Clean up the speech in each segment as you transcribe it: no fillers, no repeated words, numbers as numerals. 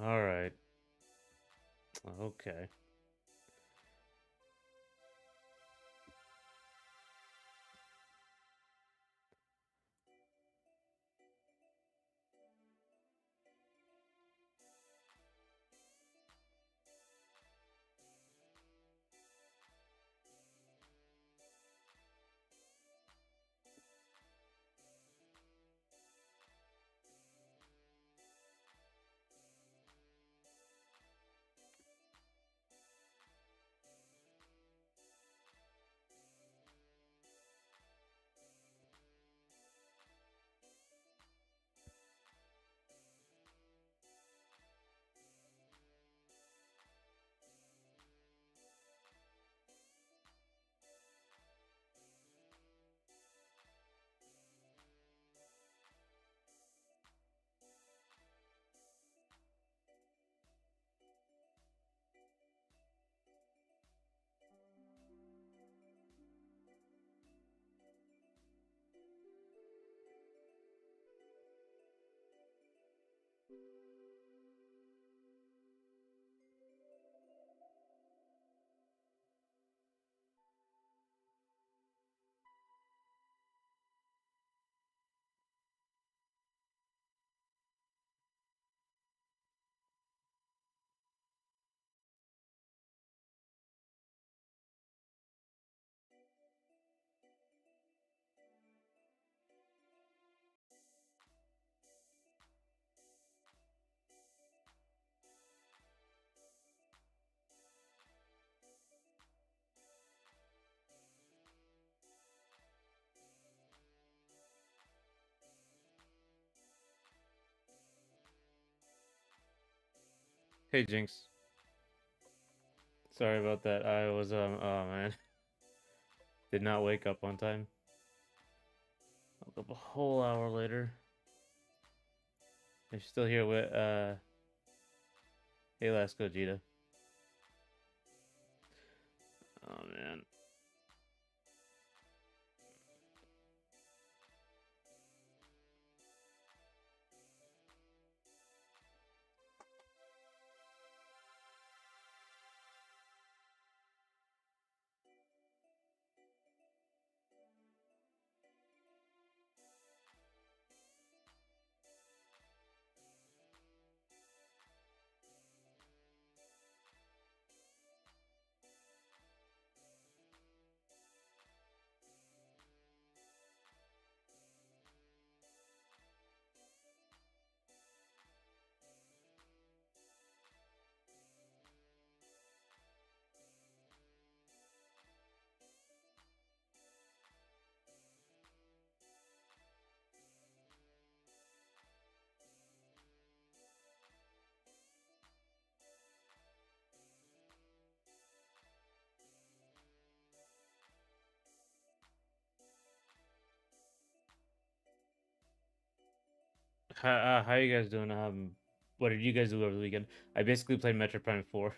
All right. Okay. Hey, Jinx. Sorry about that. I was oh man, did not wake up on time. Woke up a whole hour later. I'm still here with hey, last Gogeta. Oh man. How you guys doing? What did you guys do over the weekend? I basically played Metroid Prime 4.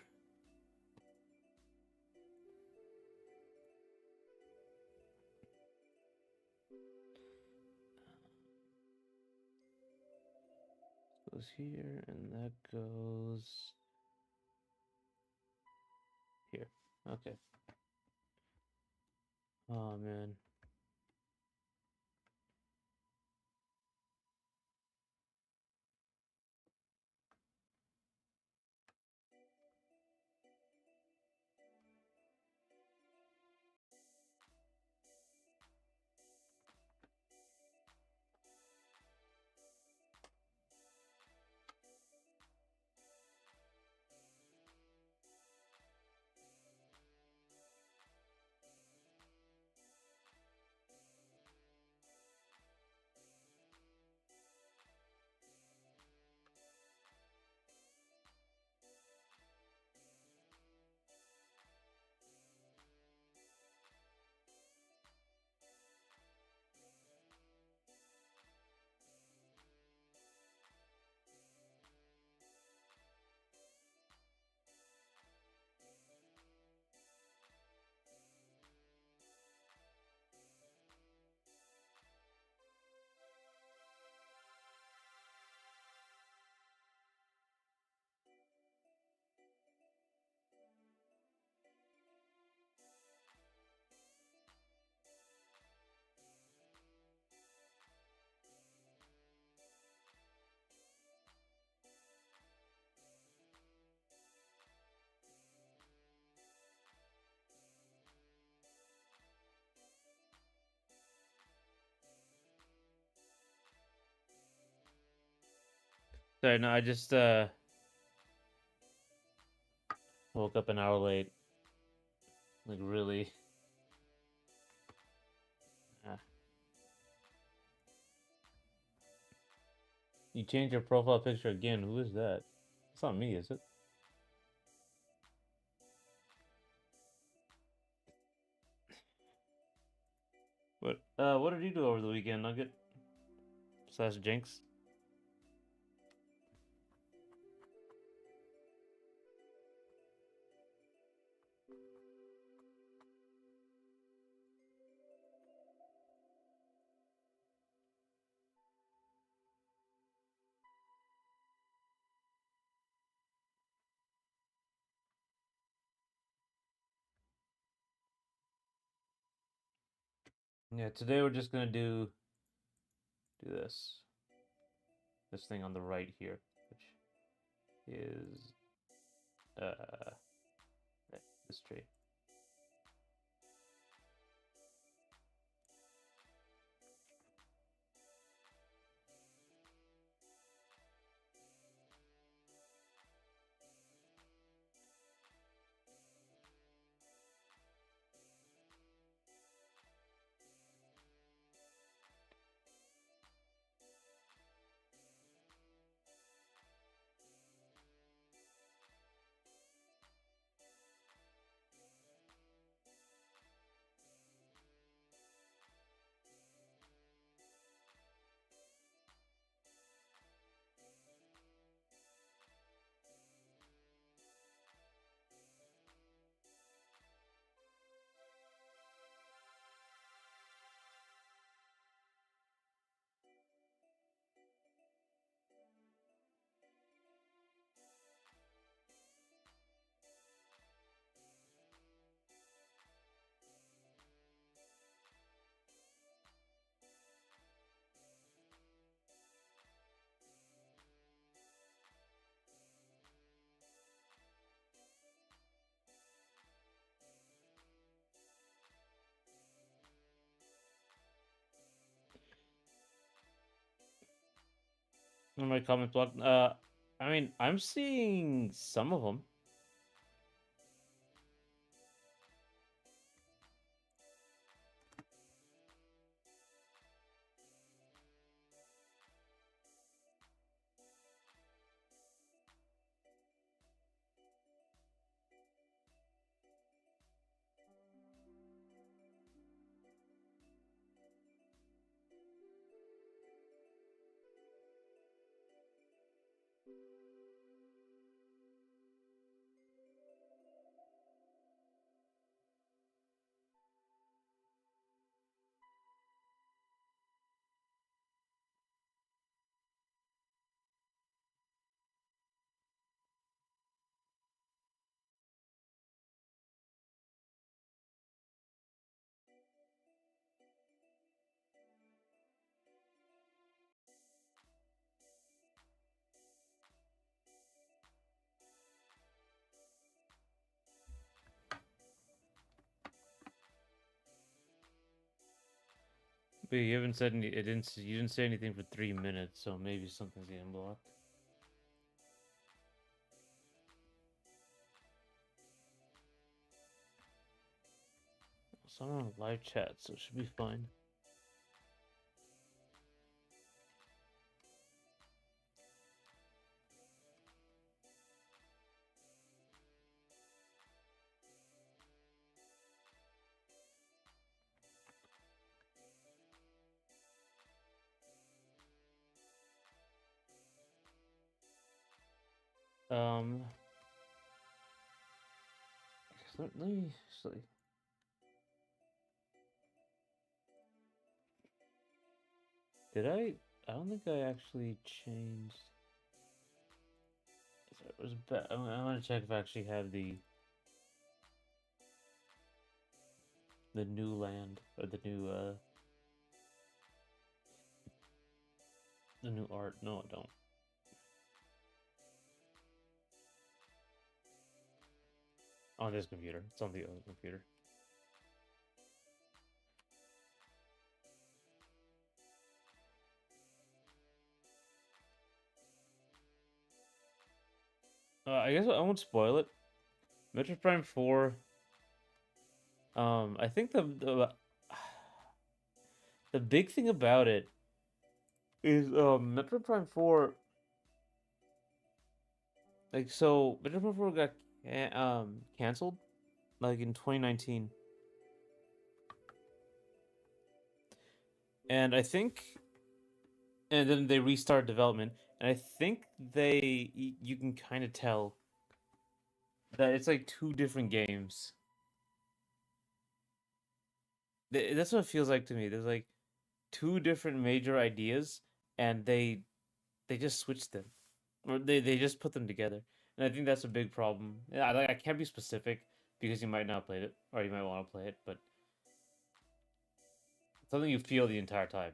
Goes here, and that goes here. Okay. Oh man. Sorry, no, I just woke up an hour late. Like really. Ah. You changed your profile picture again. Who is that? It's not me, is it? What did you do over the weekend, Nugget? Slash Jinx? Yeah, today we're just gonna do this. This thing on the right here, which is this tree. On my comment block. I mean, I'm seeing some of them. But you haven't said any. It didn't. You didn't say anything for 3 minutes, so maybe something's getting blocked. So I'm on live chat, so it should be fine. Um, let me see. Did I? I don't think I actually changed. It was bad. I want to check if I actually have the new land or the new art. No, I don't. On this computer. It's on the other computer. I guess I won't spoil it. Metroid Prime 4. I think the big thing about it is Metroid Prime 4. Like, so Metroid Prime 4 got canceled like in 2019, and I think, and then they restarted development, and I think you can kind of tell that it's like two different games. That's what it feels like to me. There's like two different major ideas, and they just switched them, or they just put them together, and I think that's a big problem. Yeah, I can't be specific because you might not play it, or you might want to play it, but it's something you feel the entire time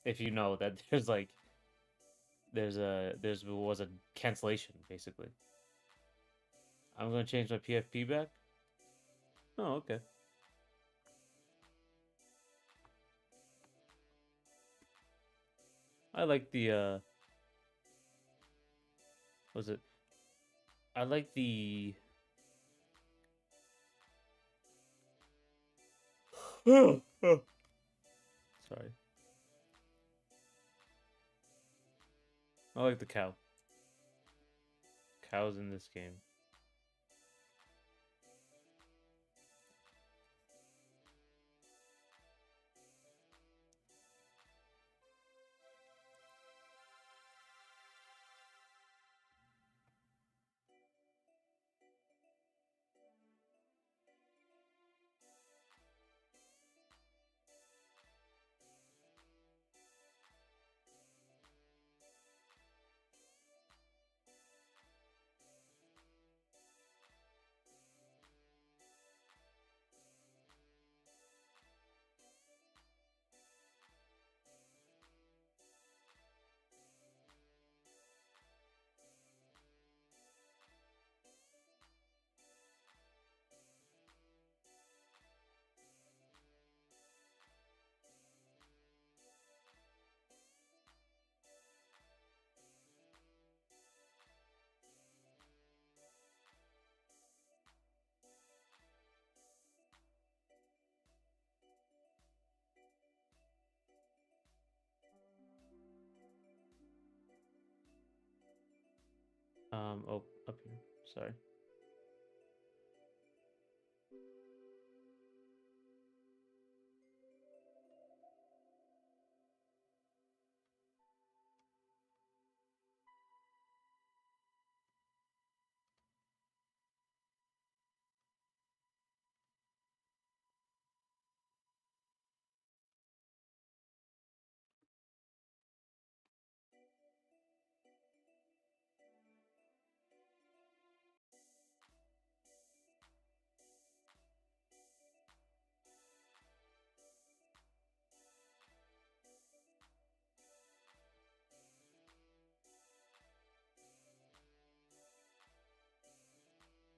if you know that there's like there's was a cancellation basically. I'm gonna change my PFP back. Oh, okay. I like the was it? I like the sorry. I like the cow. Cows in this game. Oh, up here. Sorry.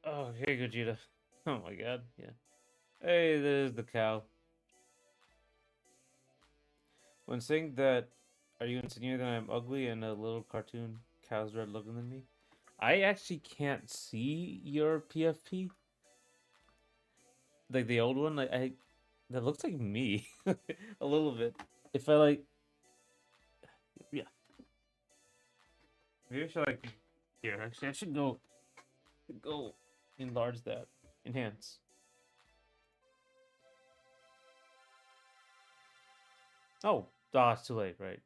Oh, hey, Gogeta. Oh my god, yeah. Hey, there's the cow. When saying that, are you insinuating that I'm ugly and a little cartoon cow's red looking than me? I actually can't see your PFP, like the old one. Like I, that looks like me a little bit. If I like, yeah, maybe I should like here. Actually, I should go enlarge that, enhance. Oh, it's too late, right?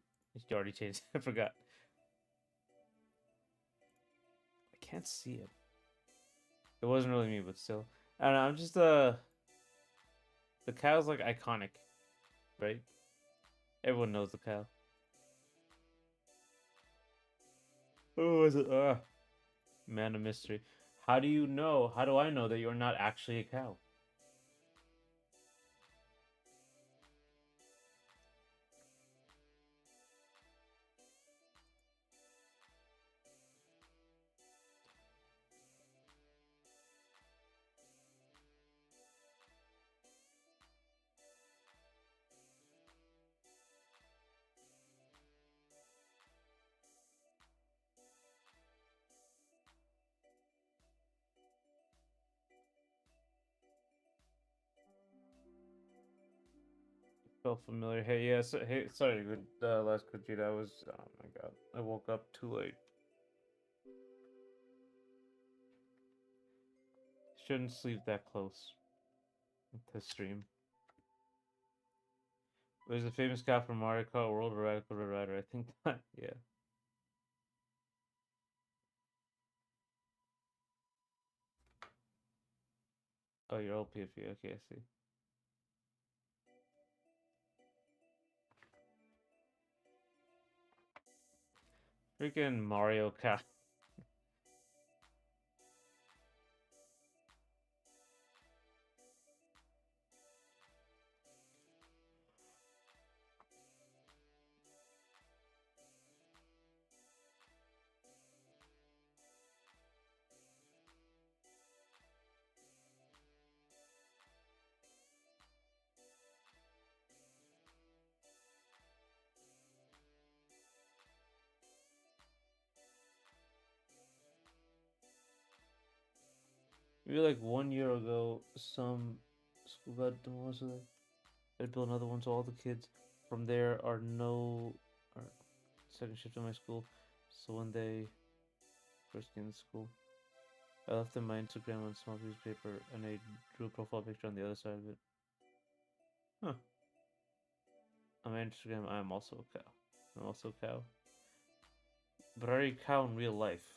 You already changed. I forgot. I can't see it. It wasn't really me, but still. I don't know. I'm just the cow's like iconic, right? Everyone knows the cow. Oh, is it? Man of mystery. How do you know? How do I know that you're not actually a cow? Felt familiar. Hey, yes. Hey, sorry, good last Gogeta. I was. Oh my god, I woke up too late. Shouldn't sleep that close to stream. There's a famous guy from Mario Kart World, Radical Red Rider. I think that. Yeah. Oh, you're old PFP. Okay, I see. Freaking Mario Kart. Maybe like 1 year ago, some school got demolished. They built another one, so all the kids from there are no are second shift in my school. So when they first came to school, I left them my Instagram on small piece of paper, and I drew a profile picture on the other side of it. Huh. On my Instagram, I'm also a cow. I'm also a cow. But are you a cow in real life?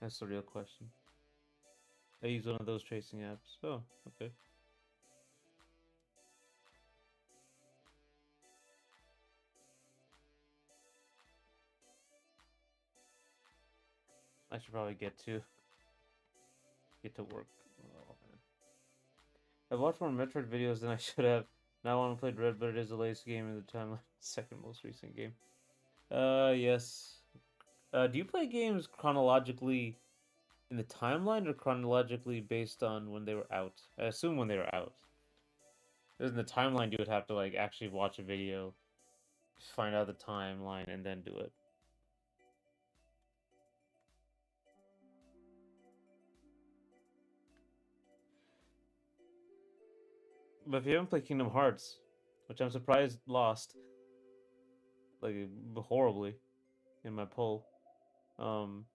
That's the real question. I use one of those tracing apps. Oh, okay. I should probably get to work. Oh man. I've watched more Metroid videos than I should have. Now I want to play Red, but it is the latest game in the timeline. Second most recent game. Yes. Do you play games chronologically in the timeline or chronologically based on when they were out? I assume when they were out. Because in the timeline, you would have to like actually watch a video, find out the timeline, and then do it. But if you haven't played Kingdom Hearts, which I'm surprised lost, like horribly in my poll, um,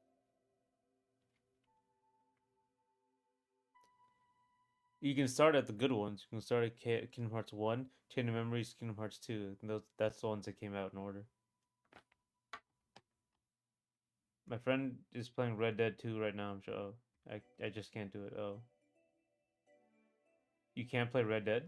you can start at the good ones. You can start at Kingdom Hearts 1, Chain of Memories, Kingdom Hearts 2. And that's the ones that came out in order. My friend is playing Red Dead 2 right now. I'm sure. Oh, I just can't do it. Oh, you can't play Red Dead?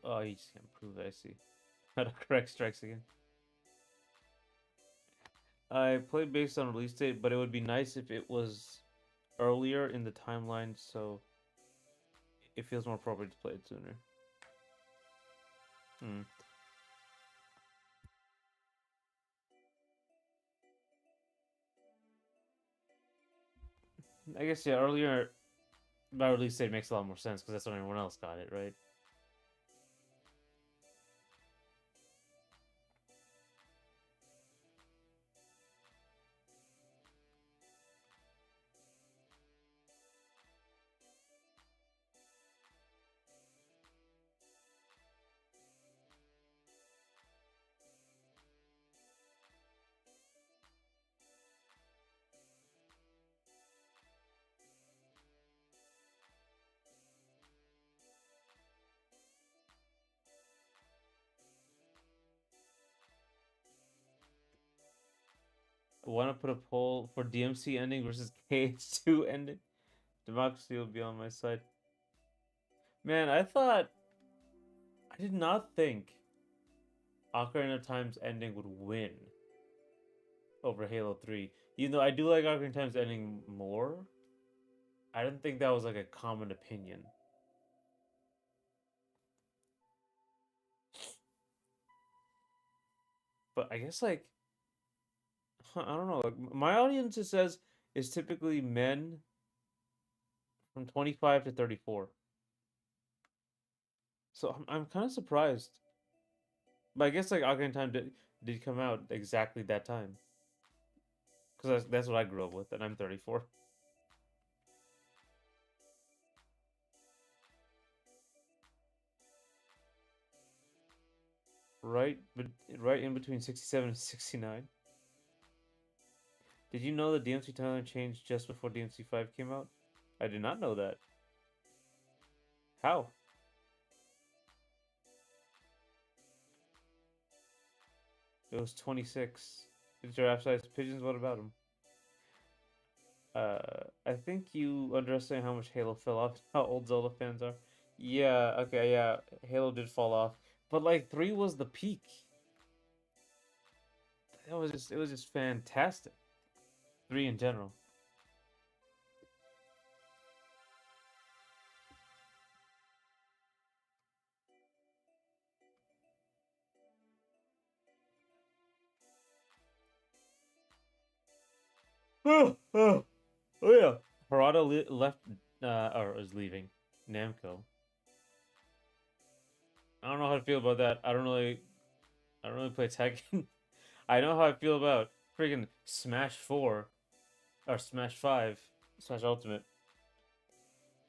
Oh, you just can't prove it. I see. How to correct strikes again. I played based on release date, but it would be nice if it was earlier in the timeline, so it feels more appropriate to play it sooner. Hmm. I guess yeah, earlier by release date makes a lot more sense because that's when everyone else got it, right? Want to put a poll for DMC ending versus KH2 ending? Democracy will be on my side. Man, I did not think Ocarina of Time's ending would win over Halo 3. Even though I do like Ocarina of Time's ending more. I didn't think that was like a common opinion. But I guess like I don't know. Like my audience, it says, is typically men from 25 to 34. So I'm kind of surprised. But I guess like Ocarina of Time did come out exactly that time because that's what I grew up with, and I'm 34. Right, but right in between 67 and 69. Did you know the DMC timeline changed just before DMC 5 came out? I did not know that. How? It was 26. Giraffe-sized pigeons. What about them? I think you underestimate how much Halo fell off. How old Zelda fans are. Yeah. Okay. Yeah. Halo did fall off, but like 3 was the peak. It was just fantastic. 3 in general. Oh yeah. Harada left, or is leaving Namco. I don't know how to feel about that. I don't really play Tekken. I know how I feel about freaking Smash 4 or Smash 5, Smash Ultimate,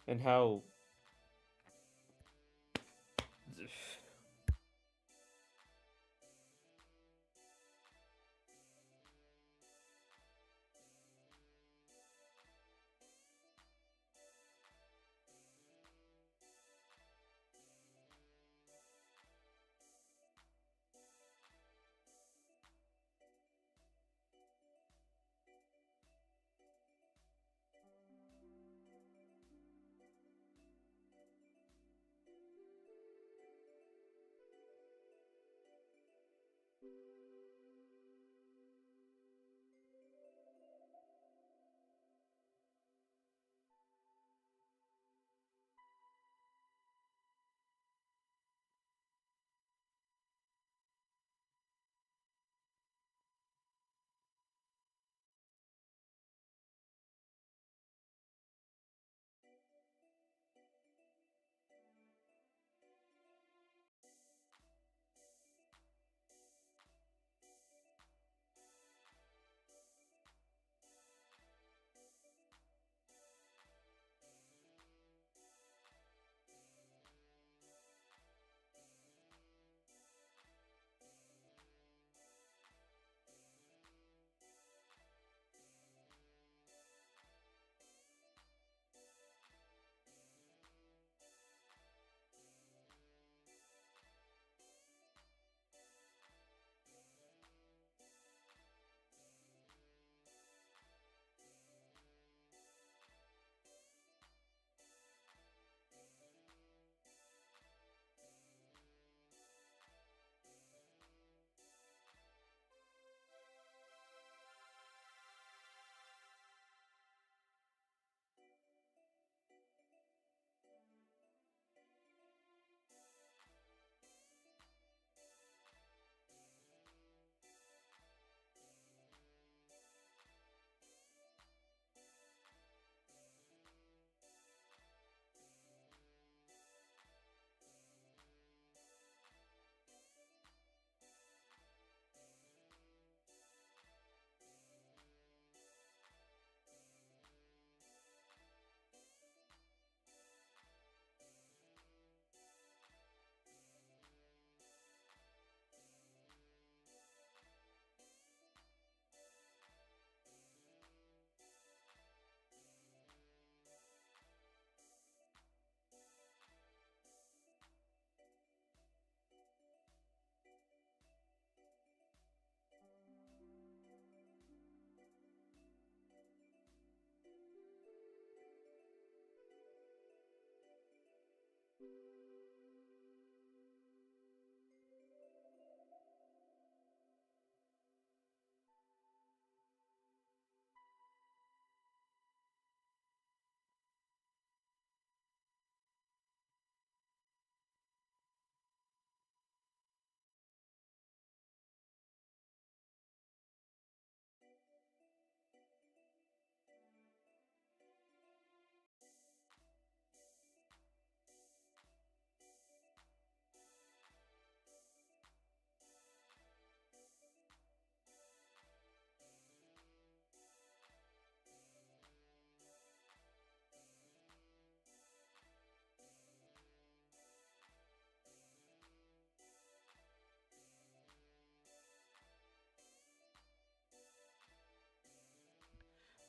and how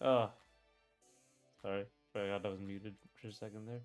Oh, sorry. Forgot I was muted for a second there.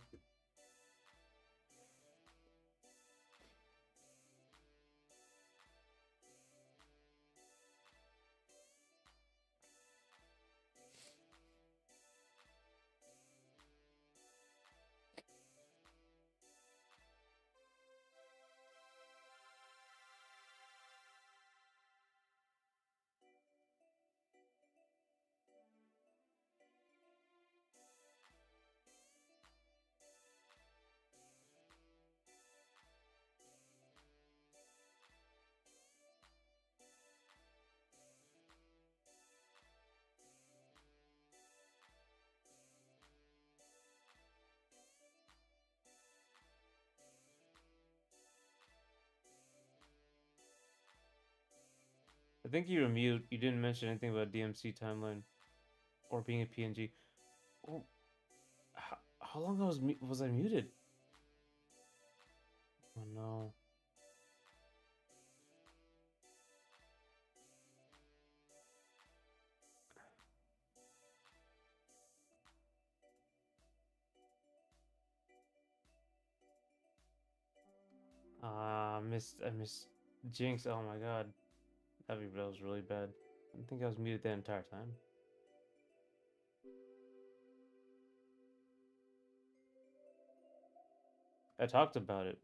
I think you were mute. You didn't mention anything about DMC timeline or being a PNG. Oh, how long was I muted? Oh no. I missed Jinx. Oh my god. That was really bad. I think I was muted the entire time. I talked about it.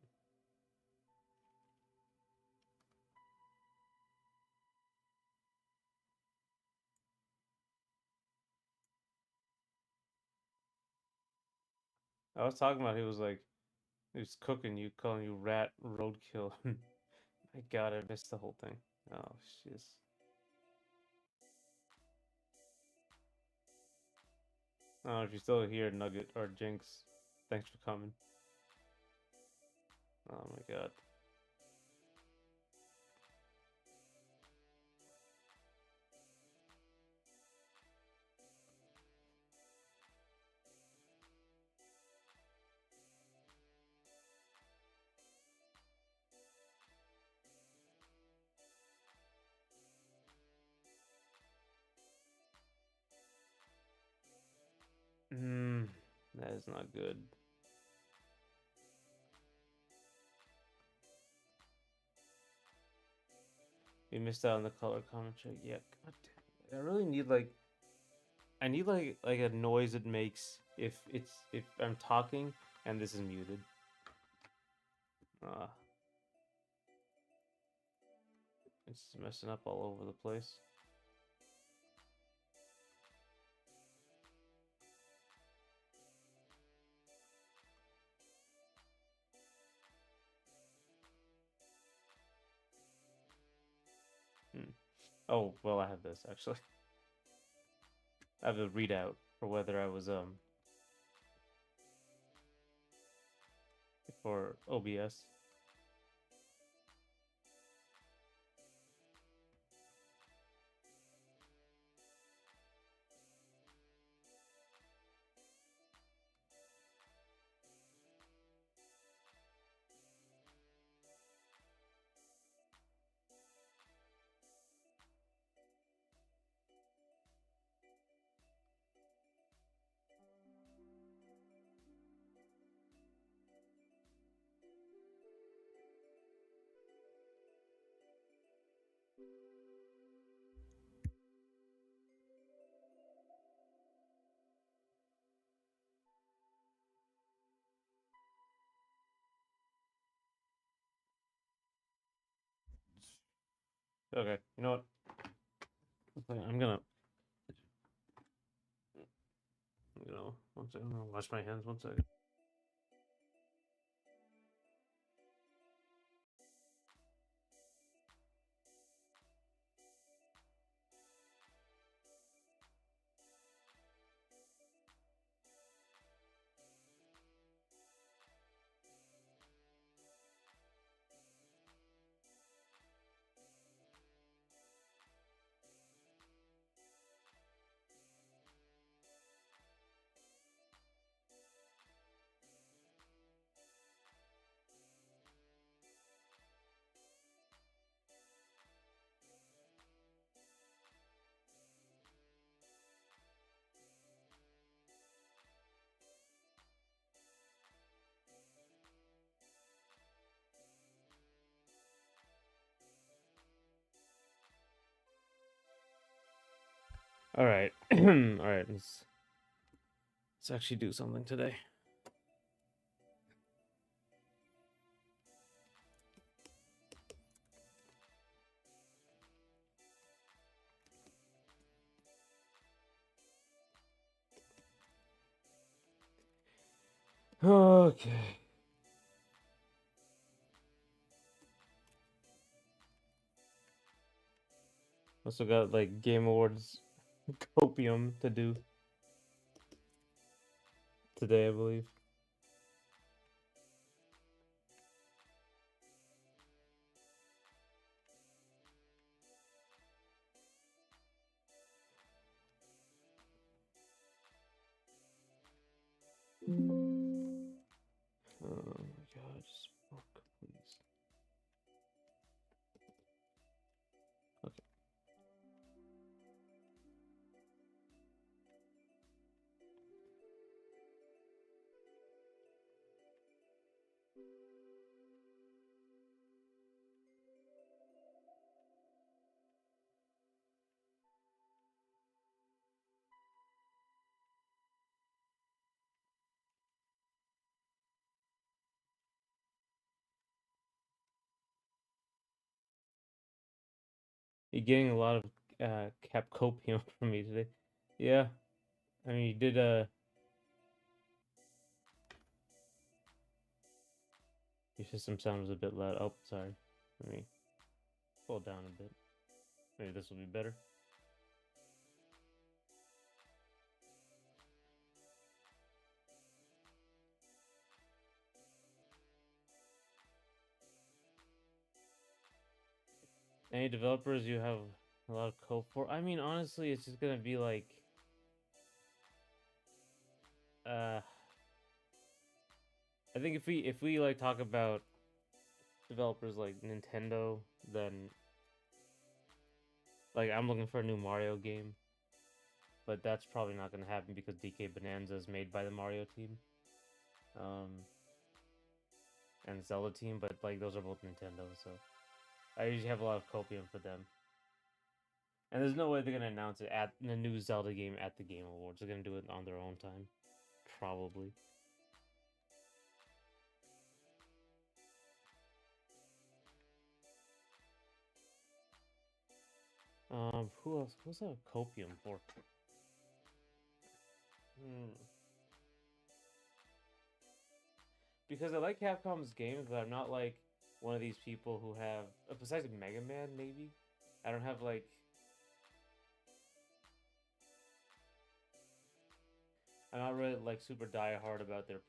I was talking about he was cooking you, calling you rat roadkill. My god, I missed the whole thing. Oh shit. I don't know if you're still here, Nugget or Jinx. Thanks for coming. Oh my god. Hmm, that is not good. You missed out on the color commentary. Yeah, god damn. I really need I need like a noise it makes if I'm talking and this is muted. Uh it's messing up all over the place. Hmm. Oh, well, I have this actually. I have a readout for whether I was for OBS. Okay, you know what? I'm gonna, one second. I'm gonna wash my hands. One second. All right. All right. Let's actually do something today. Okay. Also got like Game Awards Copium to do today, I believe. Oh my god, just book, please. Okay. You're getting a lot of cap copium from me today. Yeah. I mean, you did your system sound was a bit loud. Oh, sorry. Let me pull it down a bit. Maybe this will be better. Any developers you have a lot of code for? I mean, honestly, it's just gonna be like, uh, I think if we like talk about developers like Nintendo, then like I'm looking for a new Mario game, but that's probably not gonna happen because DK Bonanza is made by the Mario team, um, and Zelda team. But like those are both Nintendo, so I usually have a lot of copium for them. And there's no way they're gonna announce it at the new Zelda game at the Game Awards. They're gonna do it on their own time, probably. Who else? Who's that copium for? Hmm. Because I like Capcom's games, but I'm not like one of these people who have, besides Mega Man, maybe. I don't have like, I'm not really like super die hard about their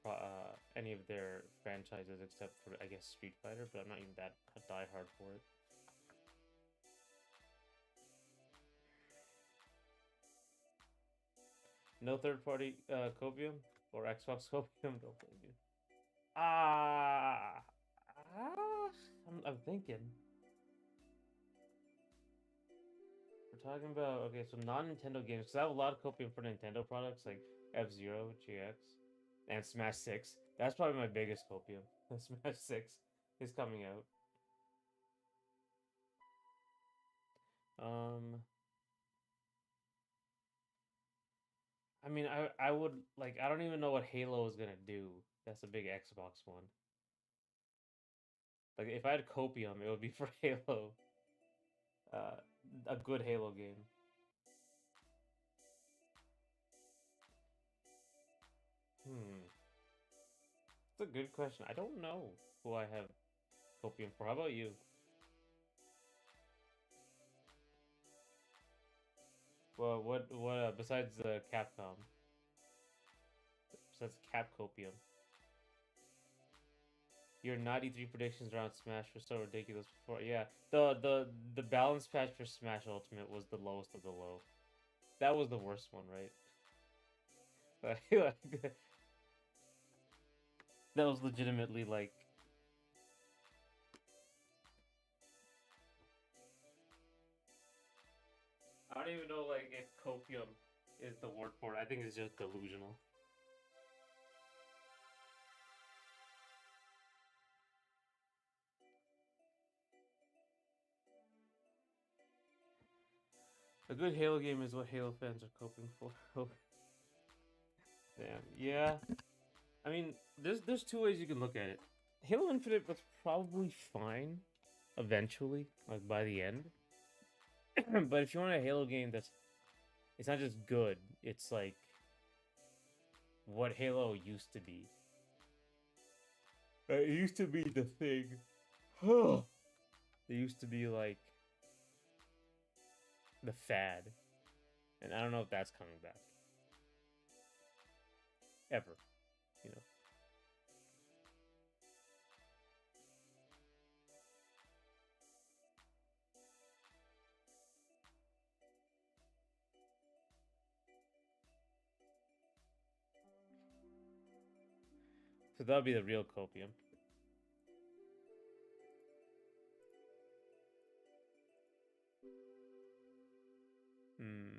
any of their franchises except for I guess Street Fighter, but I'm not even that die hard for it. No third party Copium or Xbox Copium. Don't blame you. Ah, I'm thinking. We're talking about okay, so non-Nintendo games because I have a lot of Copium for Nintendo products like F Zero, GX, and Smash Six. That's probably my biggest Copium. Smash Six is coming out. Um, I mean, I would like I don't even know what Halo is gonna do. That's a big Xbox one. Like if I had Copium, it would be for Halo. Uh, a good Halo game. Hmm, it's a good question. I don't know who I have Copium for. How about you? Well, what besides Capcom, besides Capcopium, your 93 predictions around Smash were so ridiculous before. Yeah, the balance patch for Smash Ultimate was the lowest of the low. That was the worst one, right? Like, that was legitimately like I don't even know like if copium is the word for it. I think it's just delusional. A good Halo game is what Halo fans are coping for. Oh, damn. Yeah. I mean, there's two ways you can look at it. Halo Infinite was probably fine eventually, like by the end. But if you want a Halo game that's it's not just good, it's like what Halo used to be. It used to be the thing. It used to be like the fad. And I don't know if that's coming back. Ever, you know. So that'll be the real Copium. Hmm.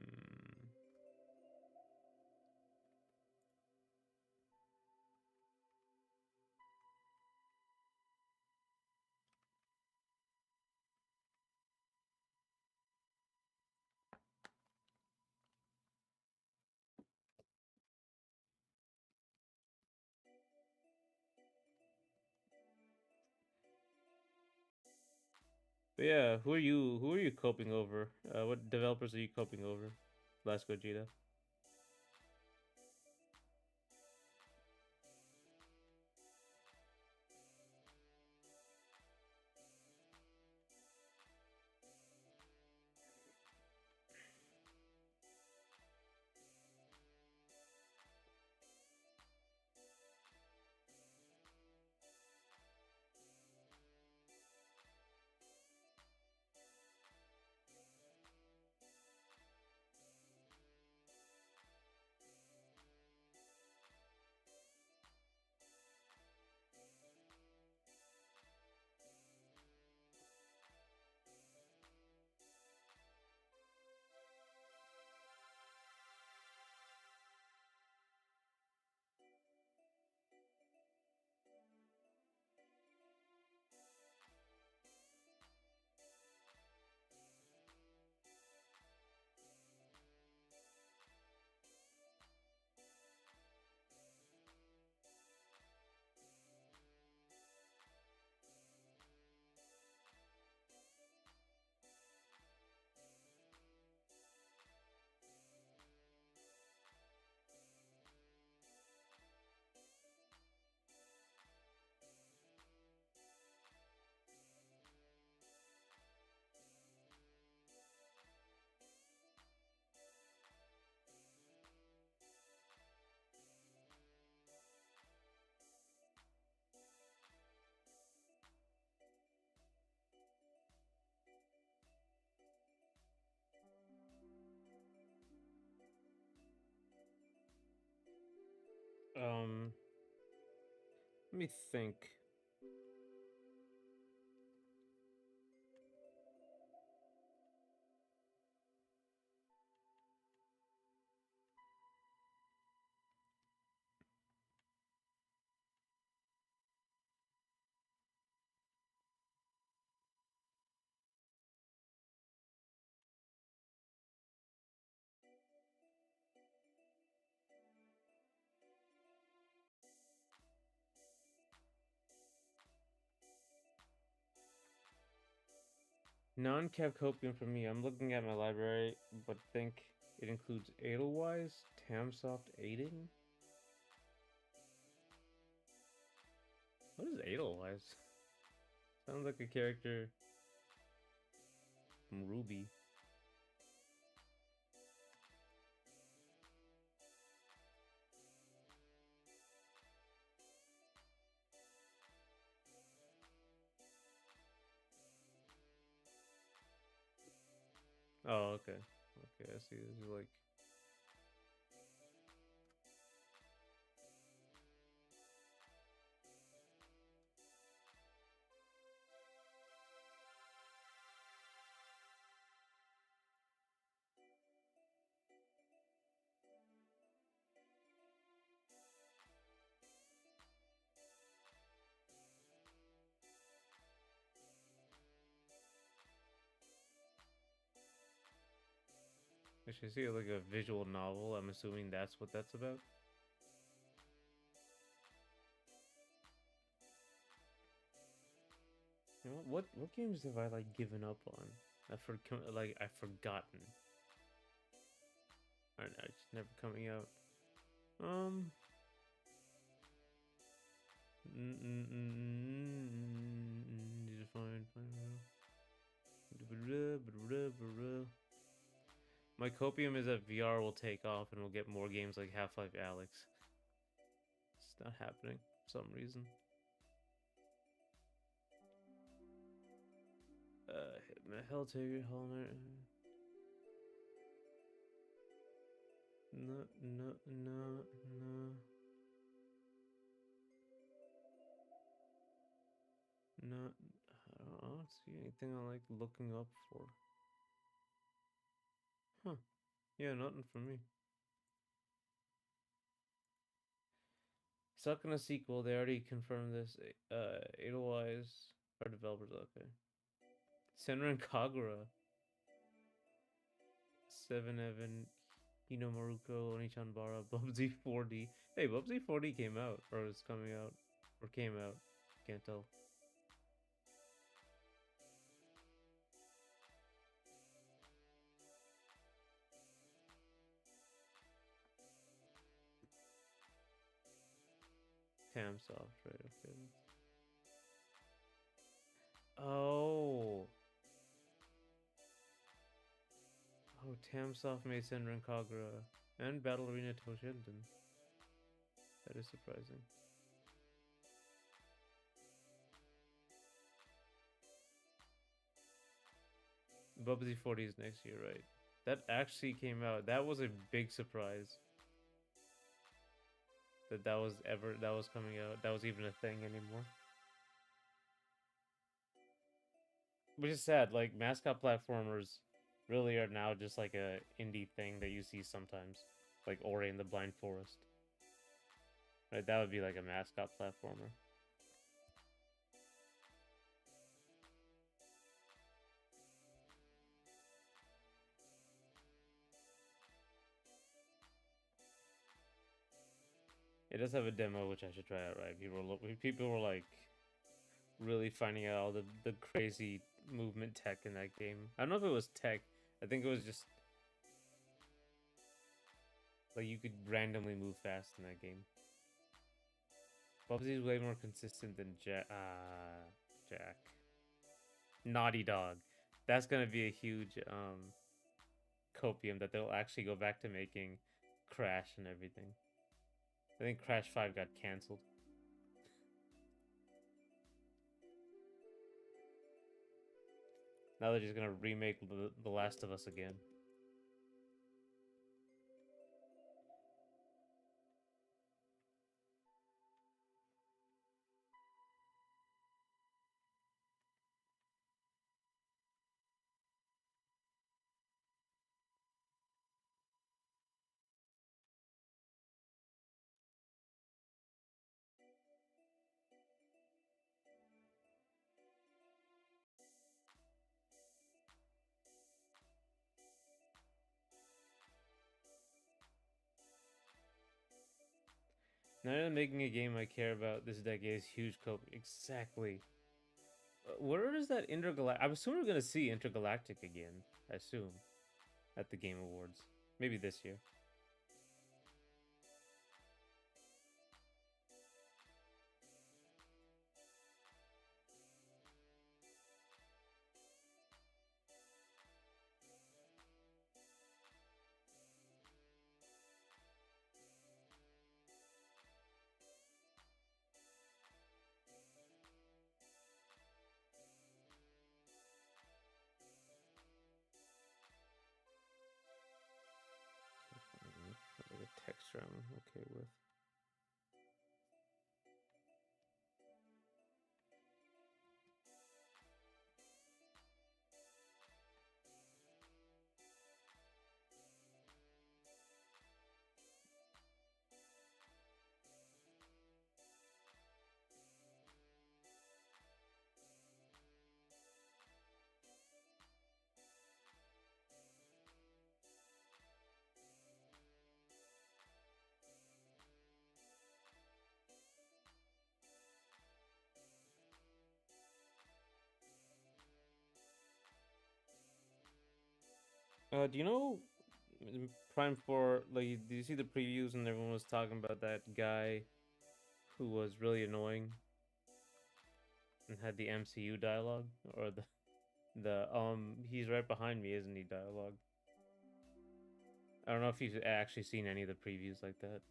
But yeah, who are you coping over? What developers are you coping over? Last Gogeta. Um, Let me think. Non-cap copium for me. I'm looking at my library, but think it includes Edelweiss, Tamsoft aiding. What is Edelweiss? Sounds like a character from Ruby. Oh, okay. Okay, I see. This is like Actually, I see like a visual novel. I'm assuming that's what that's about. You know what games have I like given up on? I've forgotten. Or no, it's never coming out. Um. Need to find. My copium is that VR will take off and we'll get more games like Half-Life Alyx. It's not happening for some reason. Helltaker, Hollow Knight. No. Not. I don't see anything I like looking up for. Huh. Yeah, nothing for me. Suck in a sequel. They already confirmed this. Edelweiss. Our developers, okay. Senran Kagura. 7 Evan. Hino Maruko. Onichan Bara. Bubsy 4D. Hey, Bubsy 4D came out. Or is coming out. Or came out. Can't tell. Tamsoft, right? Okay. Oh. Oh, Tamsoft made Senran Kagura and Battle Arena Toshinden. That is surprising. Bubsy 40 is next year, right? That actually came out. That was a big surprise. That was coming out. That was even a thing anymore. Which is sad. Like mascot platformers really are now just like a indie thing that you see sometimes, like Ori and the Blind Forest. Right, that would be like a mascot platformer. It does have a demo which I should try out. Right, people were like really finding out all the crazy movement tech in that game. I don't know if it was tech. I think it was just like you could randomly move fast in that game. Bubsy's way more consistent than Jack. Naughty Dog. That's gonna be a huge copium that they'll actually go back to making Crash and everything. I think Crash 5 got cancelled. Now they're just gonna remake The Last of Us again. Now they're making a game I care about this decade is huge Exactly. Where is that Intergalactic? I'm assuming we're gonna see Intergalactic again. I assume at the Game Awards, maybe this year. Like a texture I'm okay with. Do you know Prime 4? Like, did you see the previews and everyone was talking about that guy who was really annoying and had the MCU dialogue or the he's right behind me, isn't he? Dialogue. I don't know if you've actually seen any of the previews like that.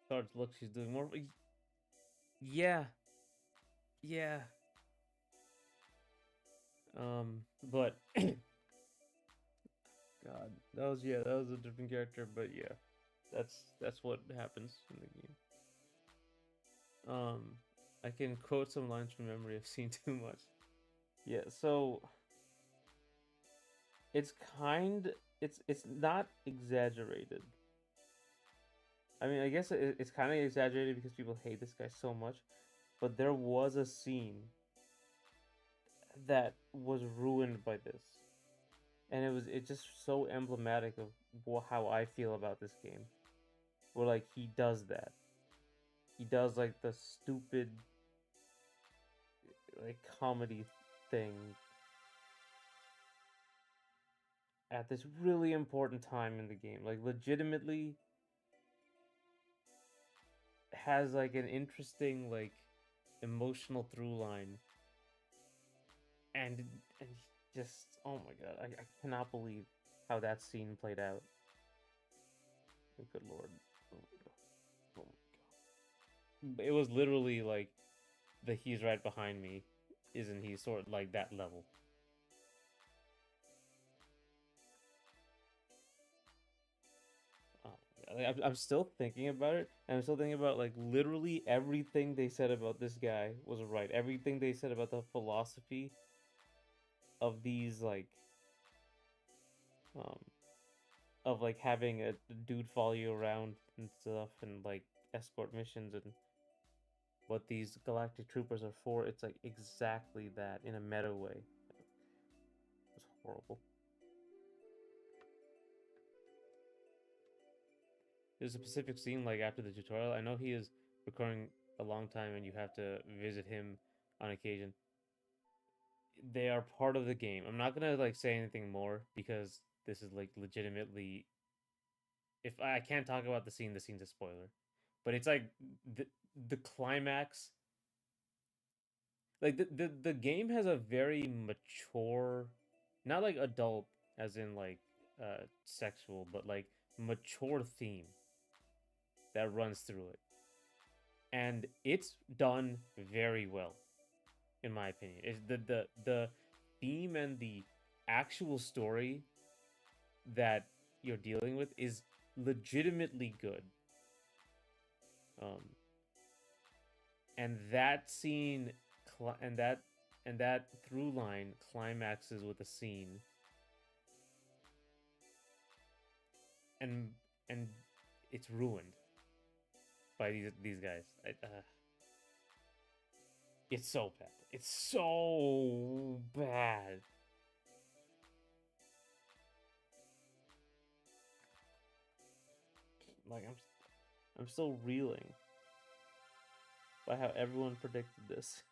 Starts looks she's doing more. Yeah, yeah. But God, that was a different character. But yeah, that's what happens in the game. Um, I can quote some lines from memory. I've seen too much. Yeah, so it's kind. It's not exaggerated. I mean, I guess it's kind of exaggerated because people hate this guy so much. But there was a scene that was ruined by this, and it's just so emblematic of how I feel about this game. Where like he does that, he does like the stupid like comedy thing at this really important time in the game. Like legitimately has like an interesting like emotional through line, and just oh my god, I cannot believe how that scene played out. Good lord. Oh my god. Oh my god. It was literally like the he's right behind me, isn't he? Sort of like that level. Oh, I'm still thinking about it, and I'm still thinking about like literally everything they said about this guy was right. Everything they said about the philosophy of these um of like having a dude follow you around and stuff, and like escort missions and what these galactic troopers are for. It's like exactly that in a meta way. It's horrible. There's a specific scene like after the tutorial. I know he is recording a long time, and you have to visit him on occasion. They are part of the game. I'm not gonna like say anything more because this is like legitimately. If I can't talk about the scene's a spoiler, but it's like the climax. Like the game has a very mature, not like adult as in like sexual, but like mature theme that runs through it, and it's done very well in my opinion. It's the theme and the actual story that you're dealing with is legitimately good. Um, and that scene and that through line climaxes with a scene, and and it's ruined by these guys. It's so bad. It's so bad. Like I'm still reeling by how everyone predicted this.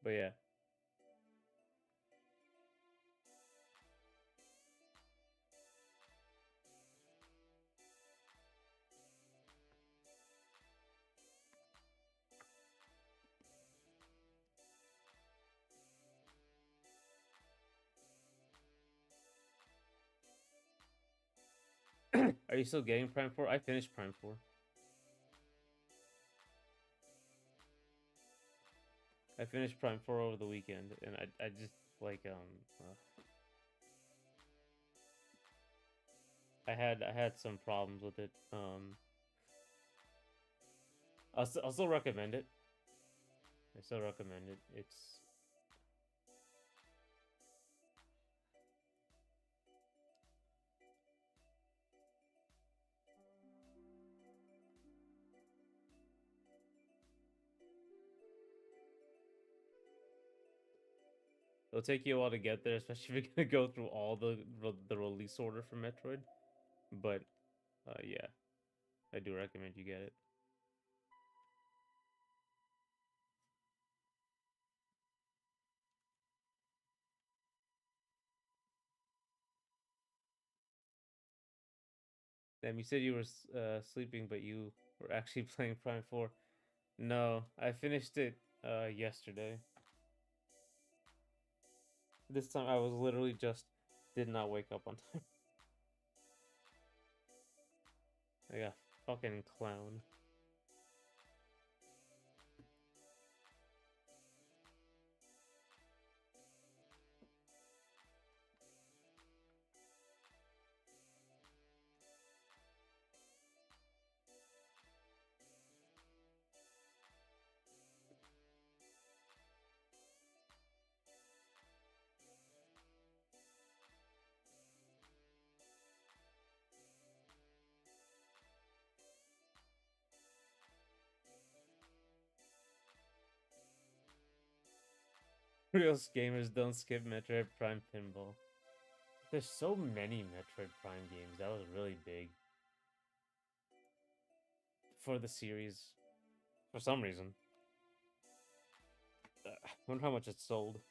But yeah. Are you still getting Prime 4? I finished Prime 4. I finished Prime 4 over the weekend, and I just like I had some problems with it. I'll still recommend it. I still recommend it. It's It'll take you a while to get there, especially if you're gonna go through all the release order for Metroid. But yeah, I do recommend you get it. Damn, you said you were sleeping, but you were actually playing Prime 4. No, I finished it yesterday. This time I was literally just did not wake up on time. I got fucking clown. Real gamers don't skip Metroid Prime Pinball. There's so many Metroid Prime games. That was really big for the series for some reason. I wonder how much it sold.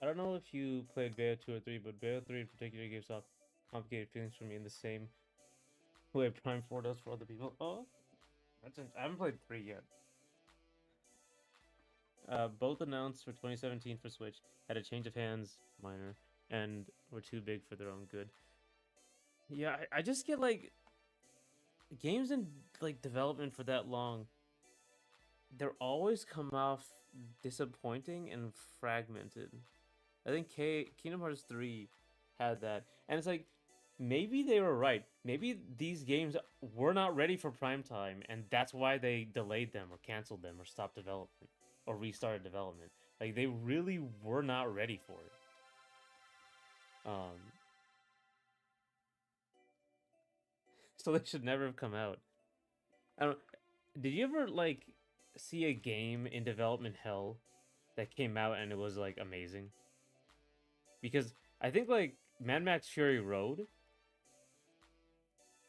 I don't know if you played Bayo 2 or 3, but Bayo 3 in particular gives off complicated feelings for me in the same way Prime 4 does for other people. Oh, I haven't played 3 yet. Both announced for 2017 for Switch, had a change of hands, minor, and were too big for their own good. Yeah, I just get like games in like development for that long. They're always come off disappointing and fragmented. I think Kingdom Hearts 3 had that. And it's like maybe they were right. Maybe these games were not ready for prime time and that's why they delayed them or canceled them or stopped development or restarted development. Like they really were not ready for it. So they should never have come out. I don't Did you ever like see a game in development hell that came out and it was like amazing? Because I think like Mad Max Fury Road,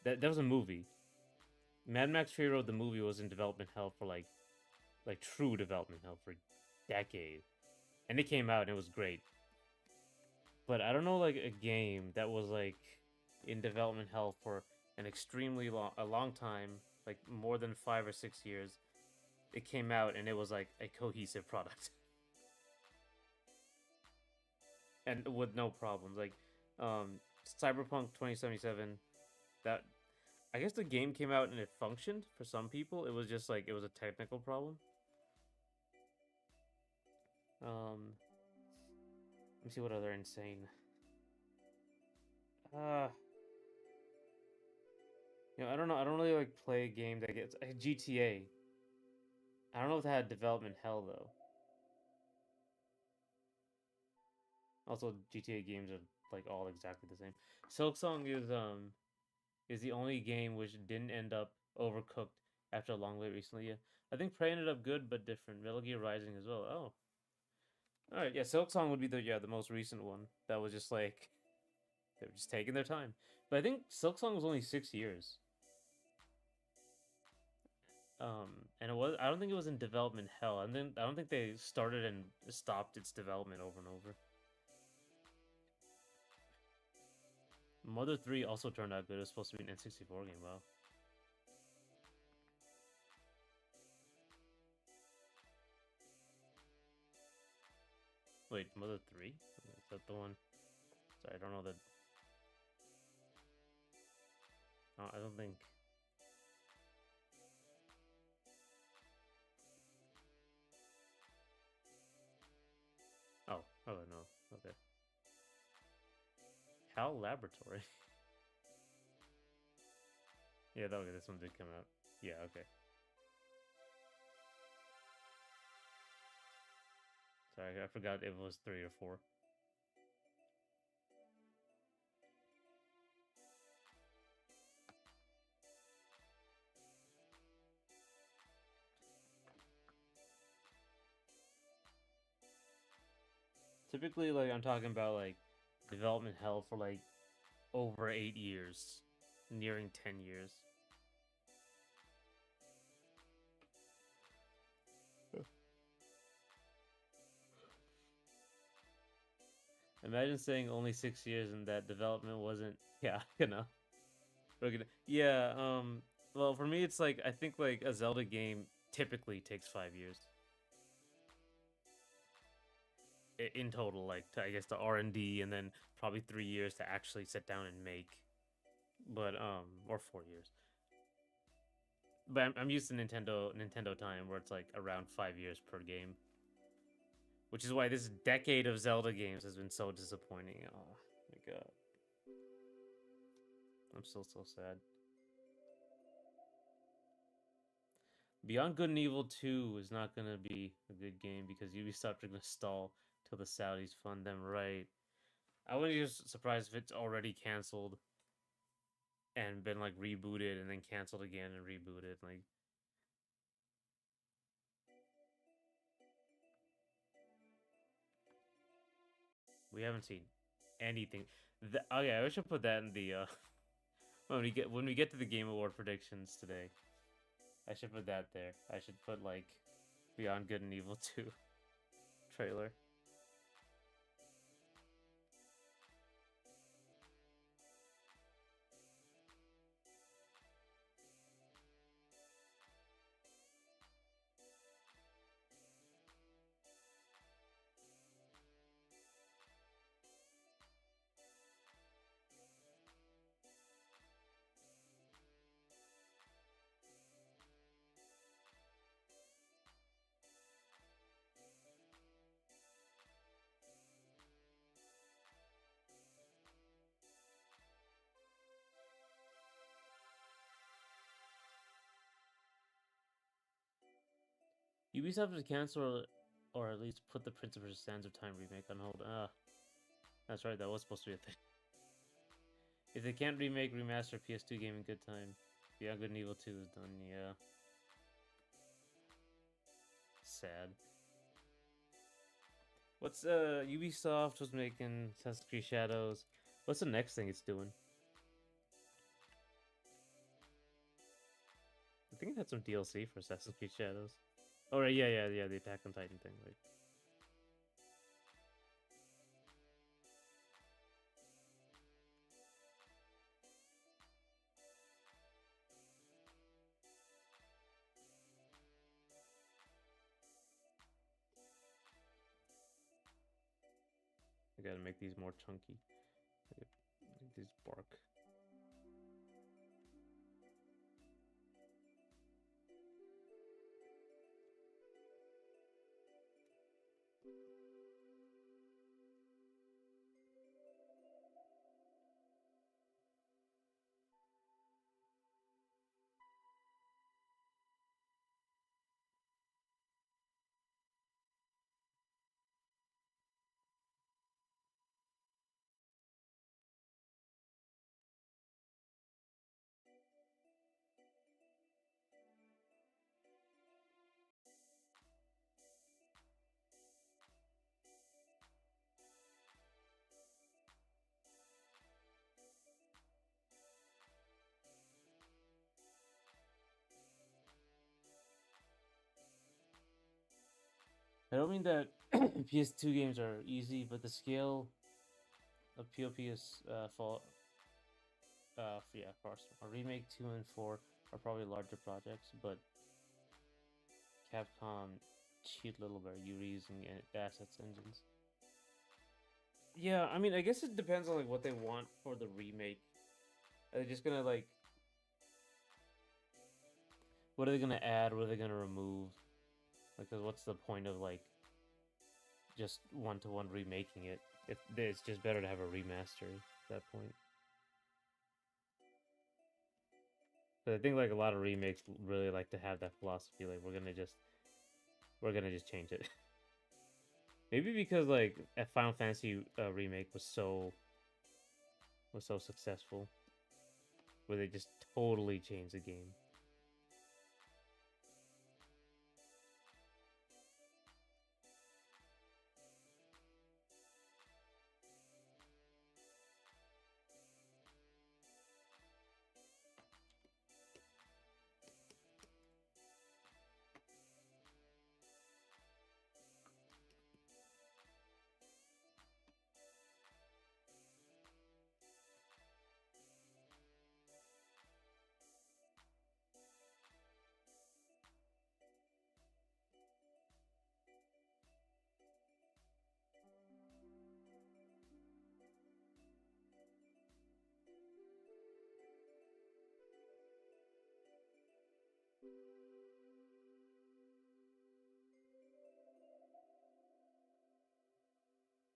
that was a movie. Mad Max Fury Road, the movie, was in development hell for like true development hell for decades, and it came out and it was great. But I don't know like a game that was like in development hell for an extremely long time, like more than 5 or 6 years. It came out and it was like a cohesive product and with no problems. Like Cyberpunk 2077, that I guess the game came out and it functioned for some people. It was just like it was a technical problem. Let me see what other insane. Uh I don't know. I don't really like play a game that gets GTA. I don't know if that had development hell though. Also, GTA games are like all exactly the same. Silksong is the only game which didn't end up overcooked after a long wait recently. Yeah, I think Prey ended up good but different. Metal Gear Rising as well. Oh, all right. Yeah, Silksong would be the most recent one that was just like they were just taking their time. But I think Silksong was only 6 years. And it was I don't think it was in development hell. I don't think they started and stopped its development over and over. Mother 3 also turned out good. It was supposed to be an N64 game. Wow. Wait, Mother 3? Is that the one? Sorry, I don't know that. I don't think. Oh no. Okay. HAL Laboratory. Yeah, okay, this one did come out. Yeah, okay. Sorry, I forgot if it was 3 or 4. Typically, like, I'm talking about, like, development hell for, like, over 8 years, nearing 10 years. Imagine saying only 6 years and that development wasn't. Yeah, We're gonna. Yeah. Well, for me, it's like I think like a Zelda game typically takes 5 years in total. Like I guess the R&D and then probably 3 years to actually sit down and make. But or 4 years. But I'm used to Nintendo time where it's like around 5 years per game, which is why this decade of Zelda games has been so disappointing. Oh my god, I'm still so sad. Beyond Good and Evil 2 is not gonna be a good game because Ubisoft are gonna stall till the Saudis fund them right. I wouldn't be surprised if it's already canceled and been like rebooted and then canceled again and rebooted. Like we haven't seen anything. Oh yeah, I should put that in the when we get to the Game Award predictions today. I should put that there. I should put like Beyond Good and Evil 2 trailer. Ubisoft to cancel or at least put the Prince of Sands of Time remake on hold. Ah, that's right. That was supposed to be a thing. If they can't remake remaster PS2 game in good time, Beyond Good and Evil 2 is done. Yeah, sad. What's Ubisoft was making Assassin's Creed Shadows. What's the next thing it's doing? I think it had some DLC for Assassin's Creed Shadows. Oh right, yeah, the Attack on Titan thing. Right. I gotta make these more chunky. Make these bark. I don't mean that PS2 games are easy, but the scale of POP is fall. Yeah, far small. Remake 2 and 4 are probably larger projects, but Capcom cheat a little bit. You reusing assets engines. Yeah, I mean, I guess it depends on like what they want for the remake. Are they just gonna like, what are they gonna add? What are they gonna remove? Like, 'cause what's the point of like just one-to-one remaking it? If it's just better to have a remaster at that point. But I think like a lot of remakes really like to have that philosophy. Like we're gonna just change it. Maybe because like a Final Fantasy remake was so successful, where they just totally changed the game.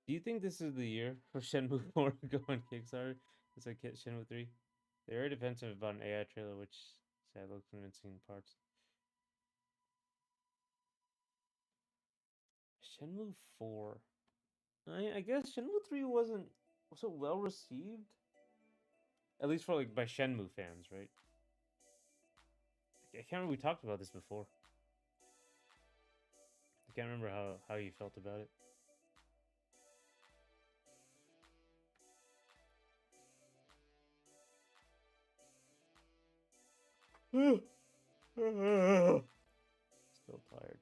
Do you think this is the year for Shenmue 4 to go on Kickstarter? It's like Shenmue 3. They're very defensive about an AI trailer, which sad looks convincing in parts. Shenmue 4. I guess Shenmue 3 wasn't so well received. At least for like by Shenmue fans, right? I can't remember we talked about this before. I can't remember how you felt about it. Still tired.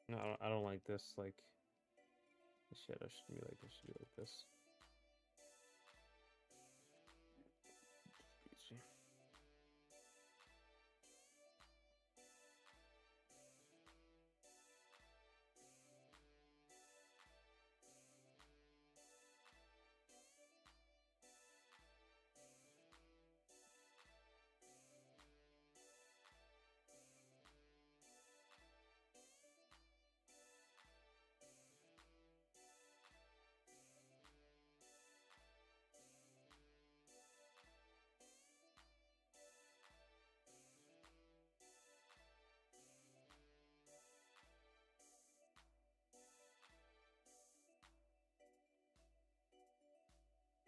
No, I don't like this. Like, shit, I should be like this. Should be like this. Excuse me.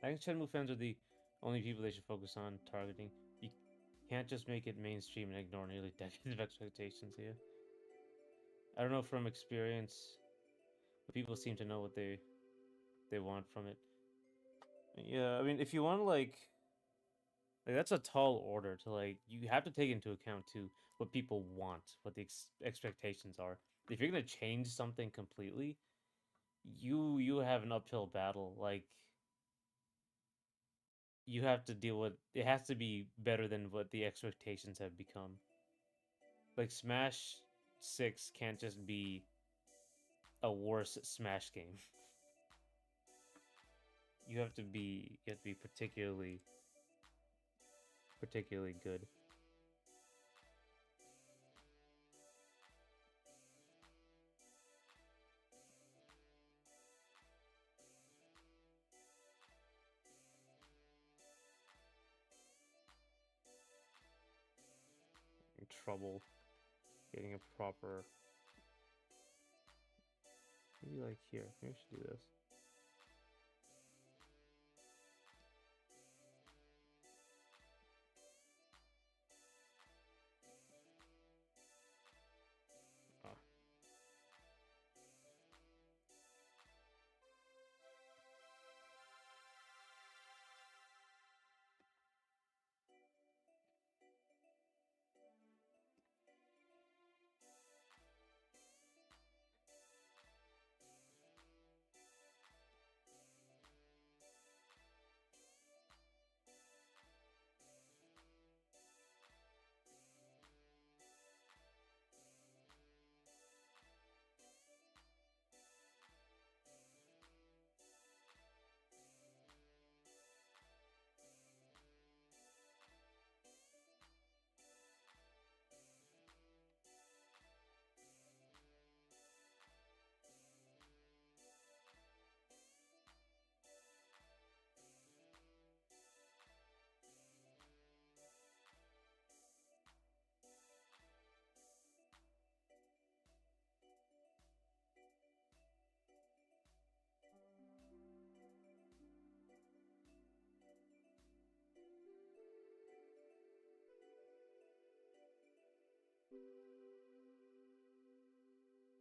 I think Shenmue fans are the only people they should focus on targeting. You can't just make it mainstream and ignore nearly decades of expectations here. I don't know from experience, but people seem to know what they want from it. Yeah, I mean, if you want to like that's a tall order to like. You have to take into account too what people want, what the expectations are. If you're gonna change something completely, you have an uphill battle. Like you have to deal with it has to be better than what the expectations have become. Like Smash 6 can't just be a worse Smash game. You have to be particularly good. trouble getting a proper. Maybe like here. Maybe I should do this. Ah.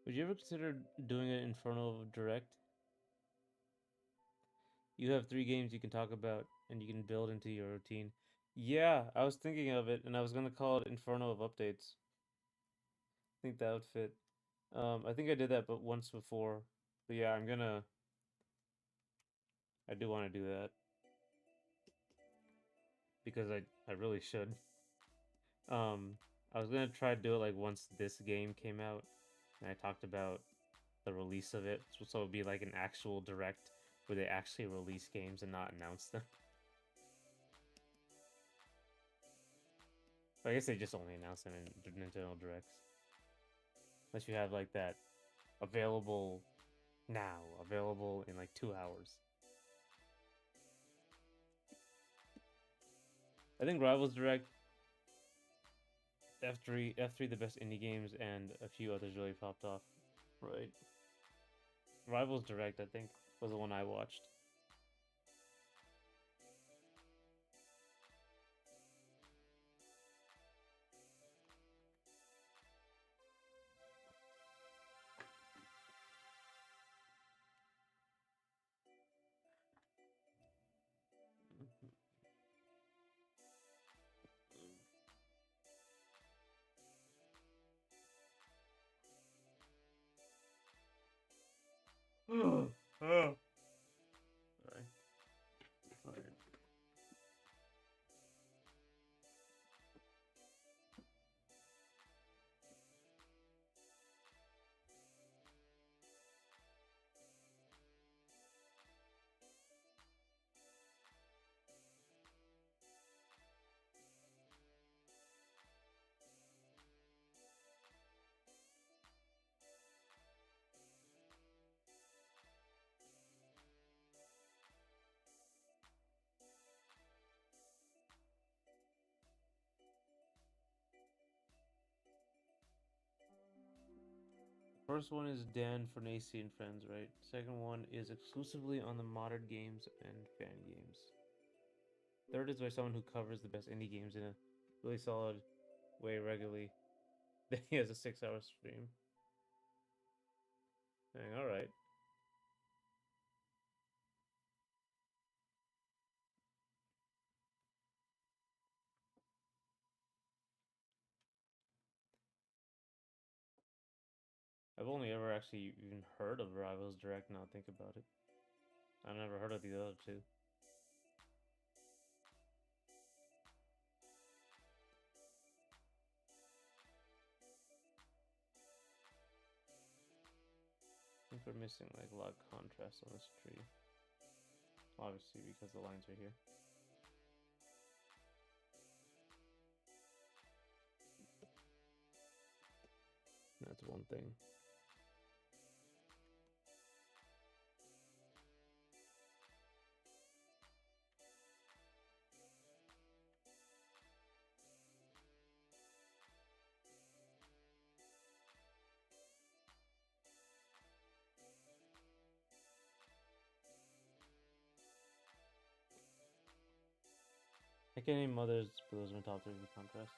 Would you ever consider doing an Inferno Direct? You have 3 games you can talk about, and you can build into your routine. Yeah, I was thinking of it, and I was gonna call it Inferno of Updates. I think that would fit. I think I did that, but once before. But yeah, I do want to do that because I really should. I was gonna try to do it like once this game came out, and I talked about the release of it, so it would be like an actual direct where they actually release games and not announce them. But I guess they just only announce them in Nintendo Directs, unless you have like that available now, available in like 2 hours. I think Rivals Direct, F3 the best indie games, and a few others really popped off. Right. Rivals Direct, I think, was the one I watched. Oh. Sorry. Sorry. First one is Dan Fernacey and Friends, right? Second one is exclusively on the modern games and fan games. Third is by someone who covers the best indie games in a really solid way regularly. Then he has a 6-hour stream. Dang, alright. I've only ever actually even heard of Rivals Direct now think about it. I've never heard of the other two. I think we're missing like a lot of contrast on this tree. Obviously because the lines are here. That's one thing. I can't name others, but those are my top three with contrast.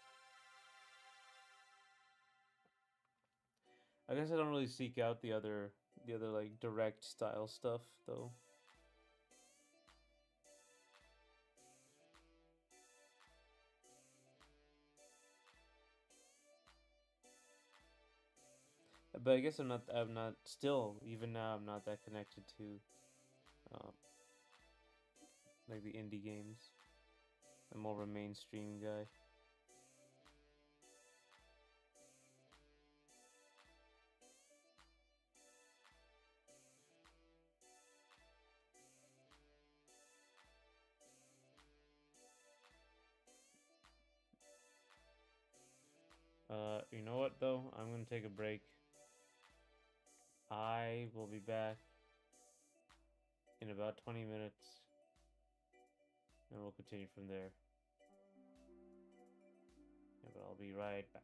I guess I don't really seek out the other like direct style stuff though. But I guess I'm not still even now I'm not that connected to um, like the indie games. I'm more of a mainstream guy. You know what though? I'm gonna take a break. I will be back in about 20 minutes, and we'll continue from there. Yeah, but I'll be right back.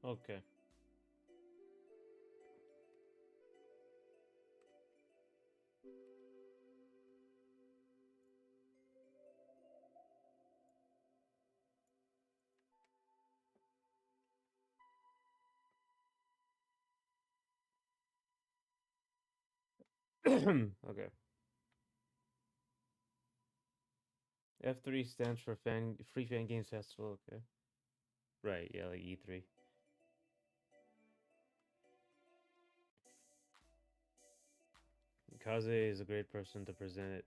Okay. Okay. F3 stands for Free Fan Games Festival. Okay. Right. Yeah, like E3. Kaze is a great person to present it,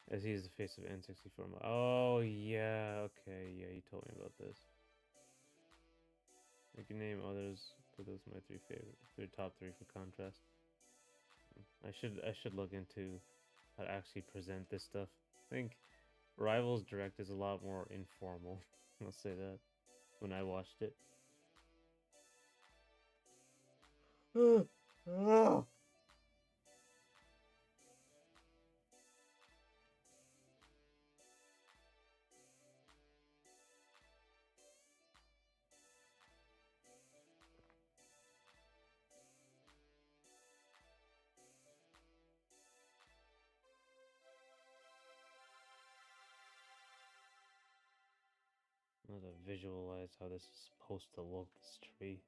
as he is the face of N64. Oh yeah. Okay. Yeah, you told me about this. I can name others, but those are my top three for contrast. I should look into how to actually present this stuff. I think Rivals Direct is a lot more informal. I'll say that when I watched it. I have to visualize how this is supposed to look, this tree.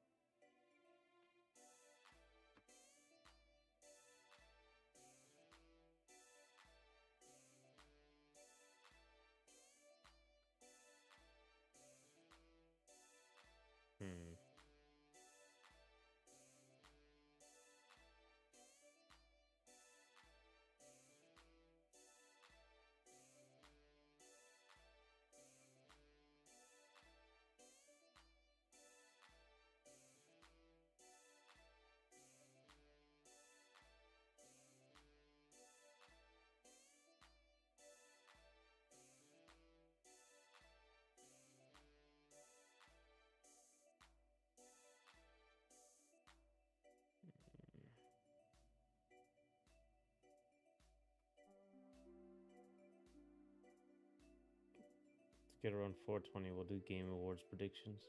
Hmm. Let's get around 420. We'll do Game Awards predictions.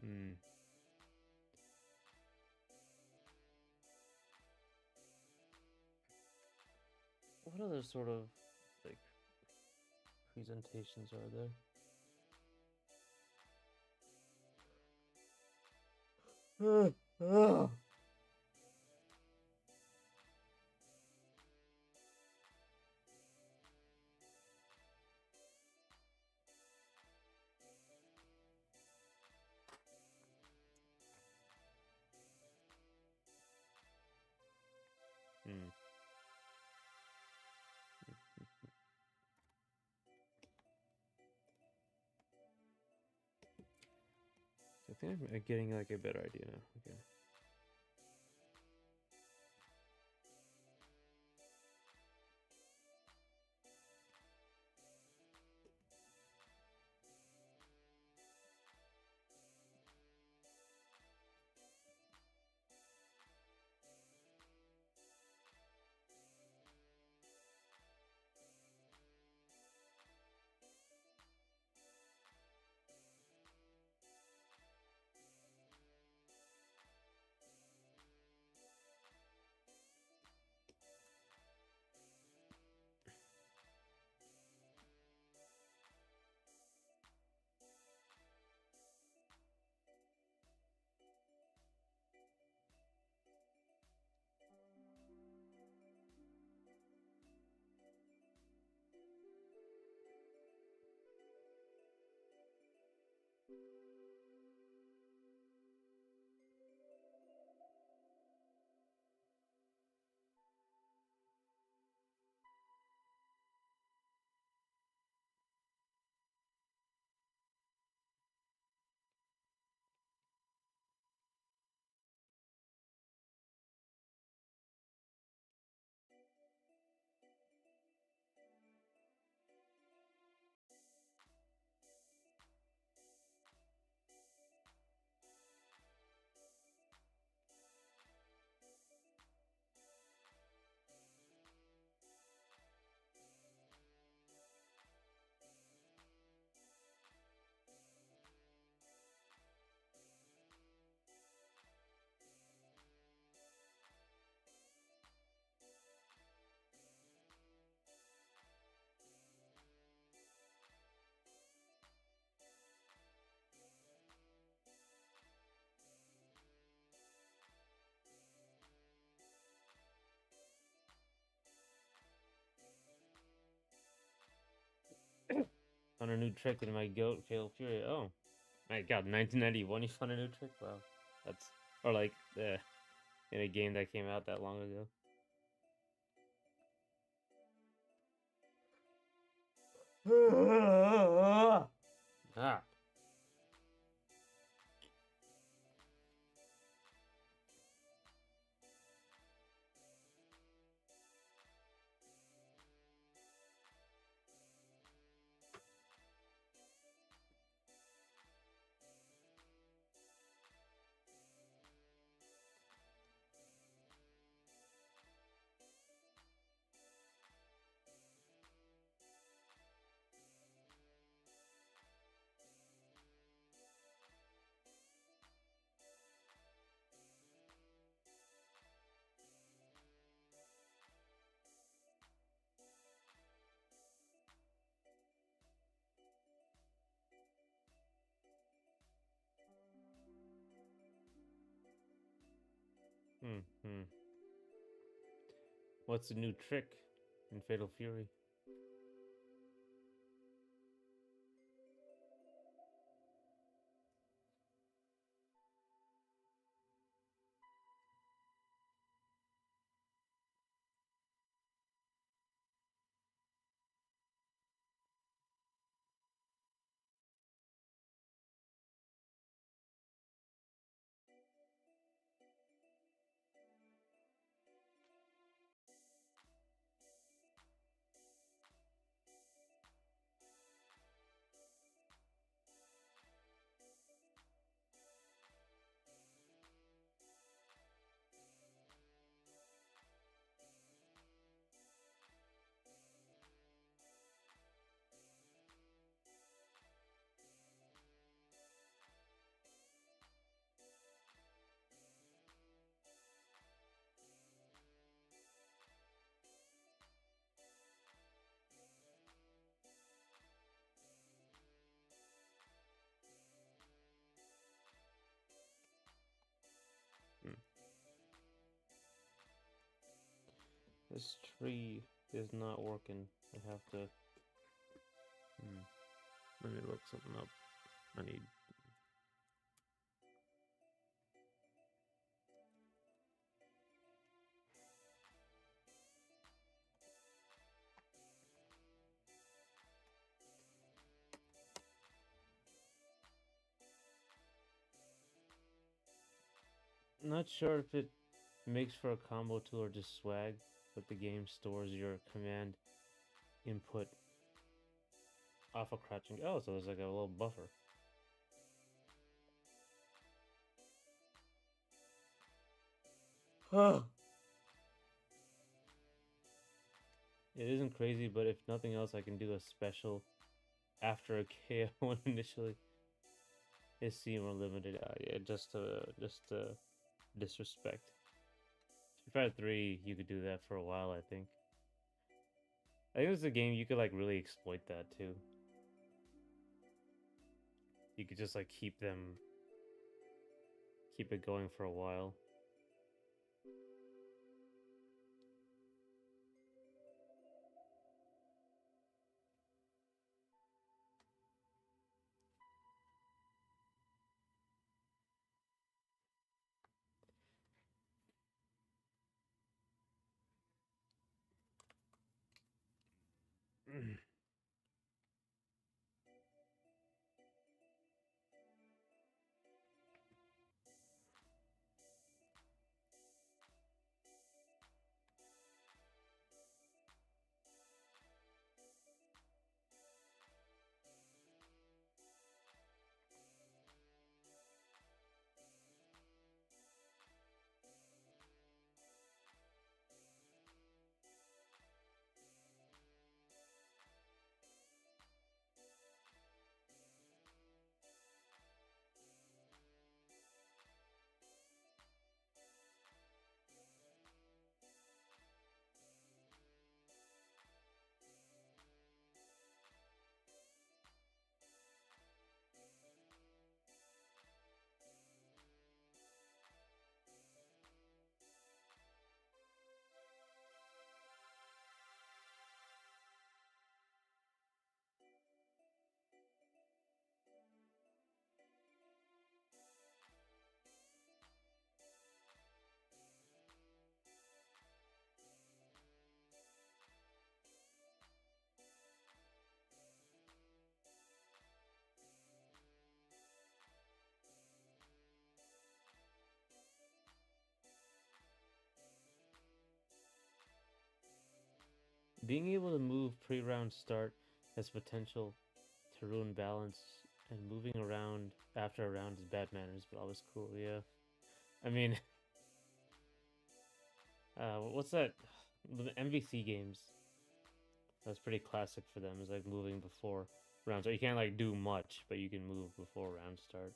Hmm. What other sort of like presentations are there? Hmm. I think I'm getting like a better idea now. Okay. Found a new trick in my goat Fatal Fury. Oh my god, 1991 you found a new trick? Wow. That's or like in a game that came out that long ago. Ah. Hmm. What's the new trick in Fatal Fury? Hmm. This tree is not working. I have to. Let me look something up. I need. Not sure if it makes for a combo tool or just swag, but the game stores your command input off of crouching. Oh, so there's like a little buffer. Oh. It isn't crazy, but if nothing else, I can do a special after a KO initially. Is C more limited? Yeah, just to disrespect. Street Fighter 3, you could do that for a while. I think. I think it's a game you could like really exploit that too. You could just like keep it going for a while. Being able to move pre-round start has potential to ruin balance, and moving around after a round is bad manners, but always cool. Yeah, I mean, what's that? The MVC games. That's pretty classic for them. Is like moving before rounds. So you can't like do much, but you can move before round start,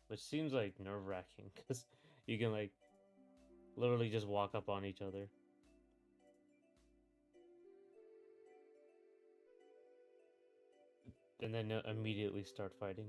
which seems like nerve wracking because you can like literally just walk up on each other. And then immediately start fighting.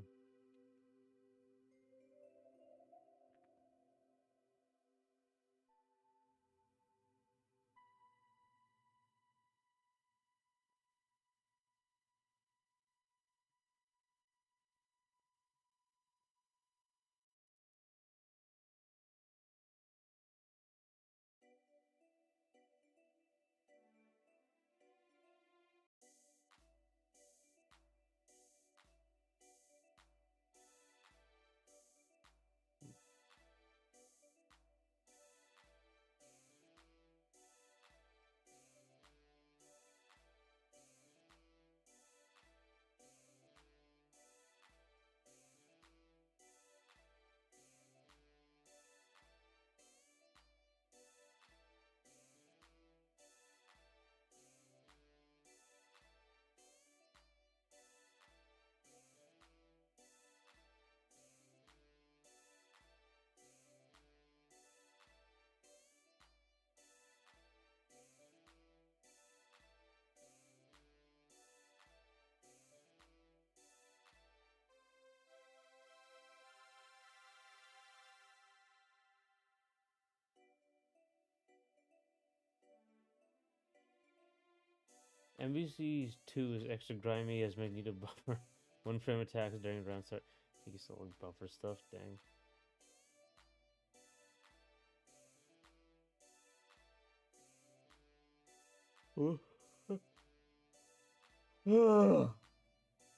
MVC 2 is extra grimy as Magneto buffer. One frame attacks during round start. I think you still like buffer stuff, dang.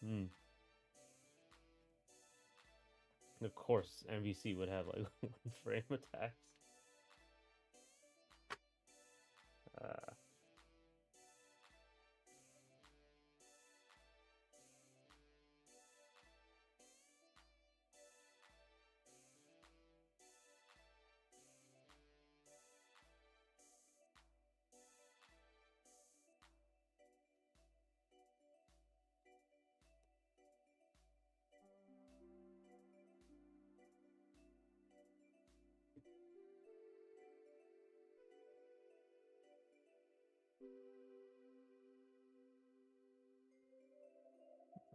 Hmm. Of course, MVC would have like one frame attacks. Uh,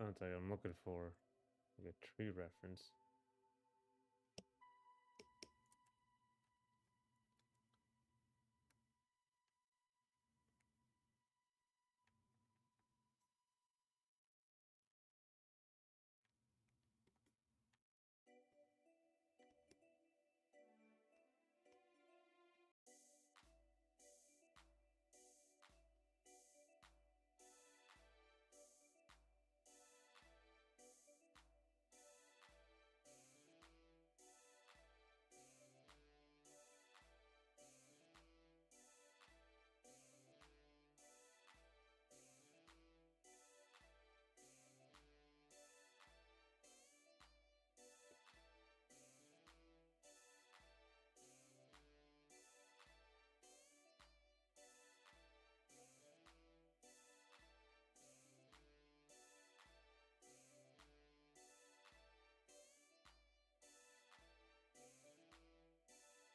I'll tell you, I'm looking for like a tree reference.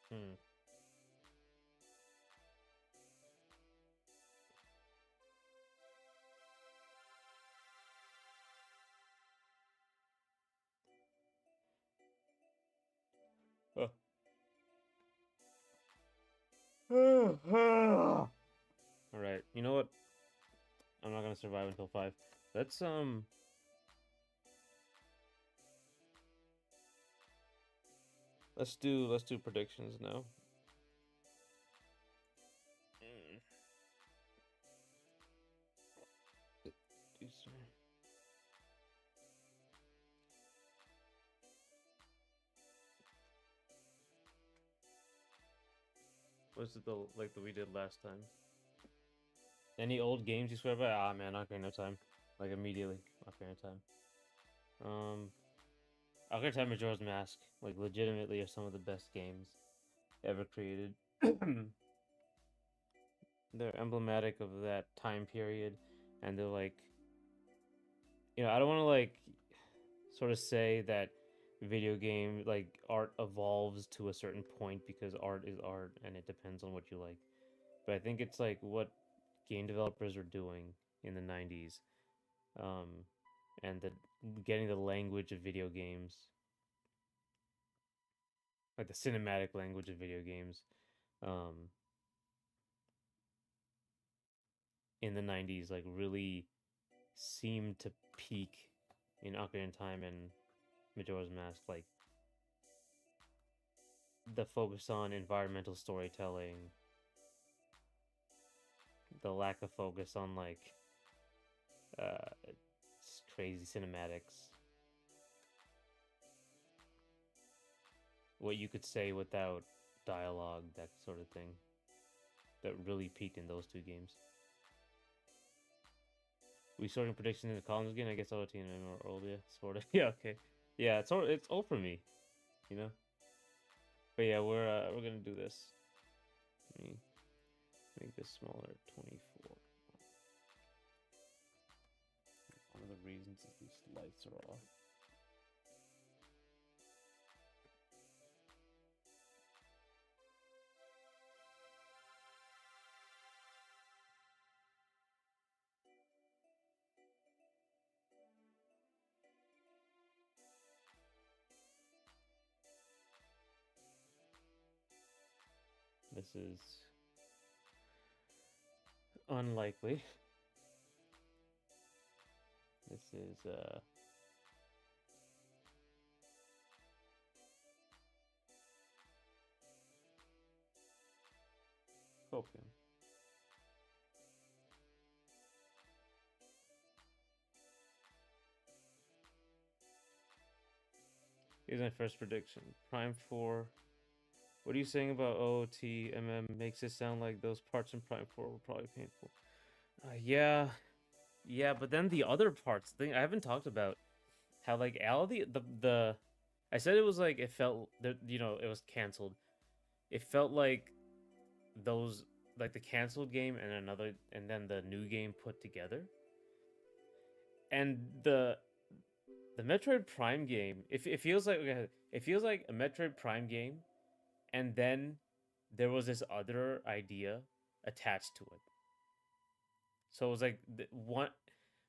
Hmm. Oh. All right, you know what? I'm not gonna survive until 5. Let's let's do predictions now. What's it the like that we did last time? Any old games you swear by? Ah man, Ocarina of Time. Like immediately, Ocarina of Time. Um, Ocarina of Time, Majora's Mask, like legitimately are some of the best games ever created. They're emblematic of that time period, and they're like, I don't want to like sort of say that video game like art evolves to a certain point because art is art and it depends on what you like. But I think it's like what game developers are doing in the 90s, um, and the getting the language of video games, like the cinematic language of video games, um, in the 90s, like really seemed to peak in Ocarina of Time and Majora's Mask. Like the focus on environmental storytelling, the lack of focus on like uh, crazy cinematics, what you could say without dialogue, that sort of thing, that really peaked in those two games. We sorting predictions in the columns again. I guess I'll team or old, yeah, sort of. Yeah, okay, yeah, it's old for me, you know. But yeah, we're gonna do this. Let me make this smaller. 24. One of the reasons is these lights are off. This is unlikely. This is Copium. Here's my first prediction. Prime 4. What are you saying about OOTMM? Makes it sound like those parts in Prime 4 were probably painful. Yeah. Yeah, but then the other parts, thing I haven't talked about how like all the I said it was like it felt that it was canceled. It felt like those like the canceled game and then the new game put together. And the Metroid Prime game, it feels like okay, it feels like a Metroid Prime game, and then there was this other idea attached to it. So it was like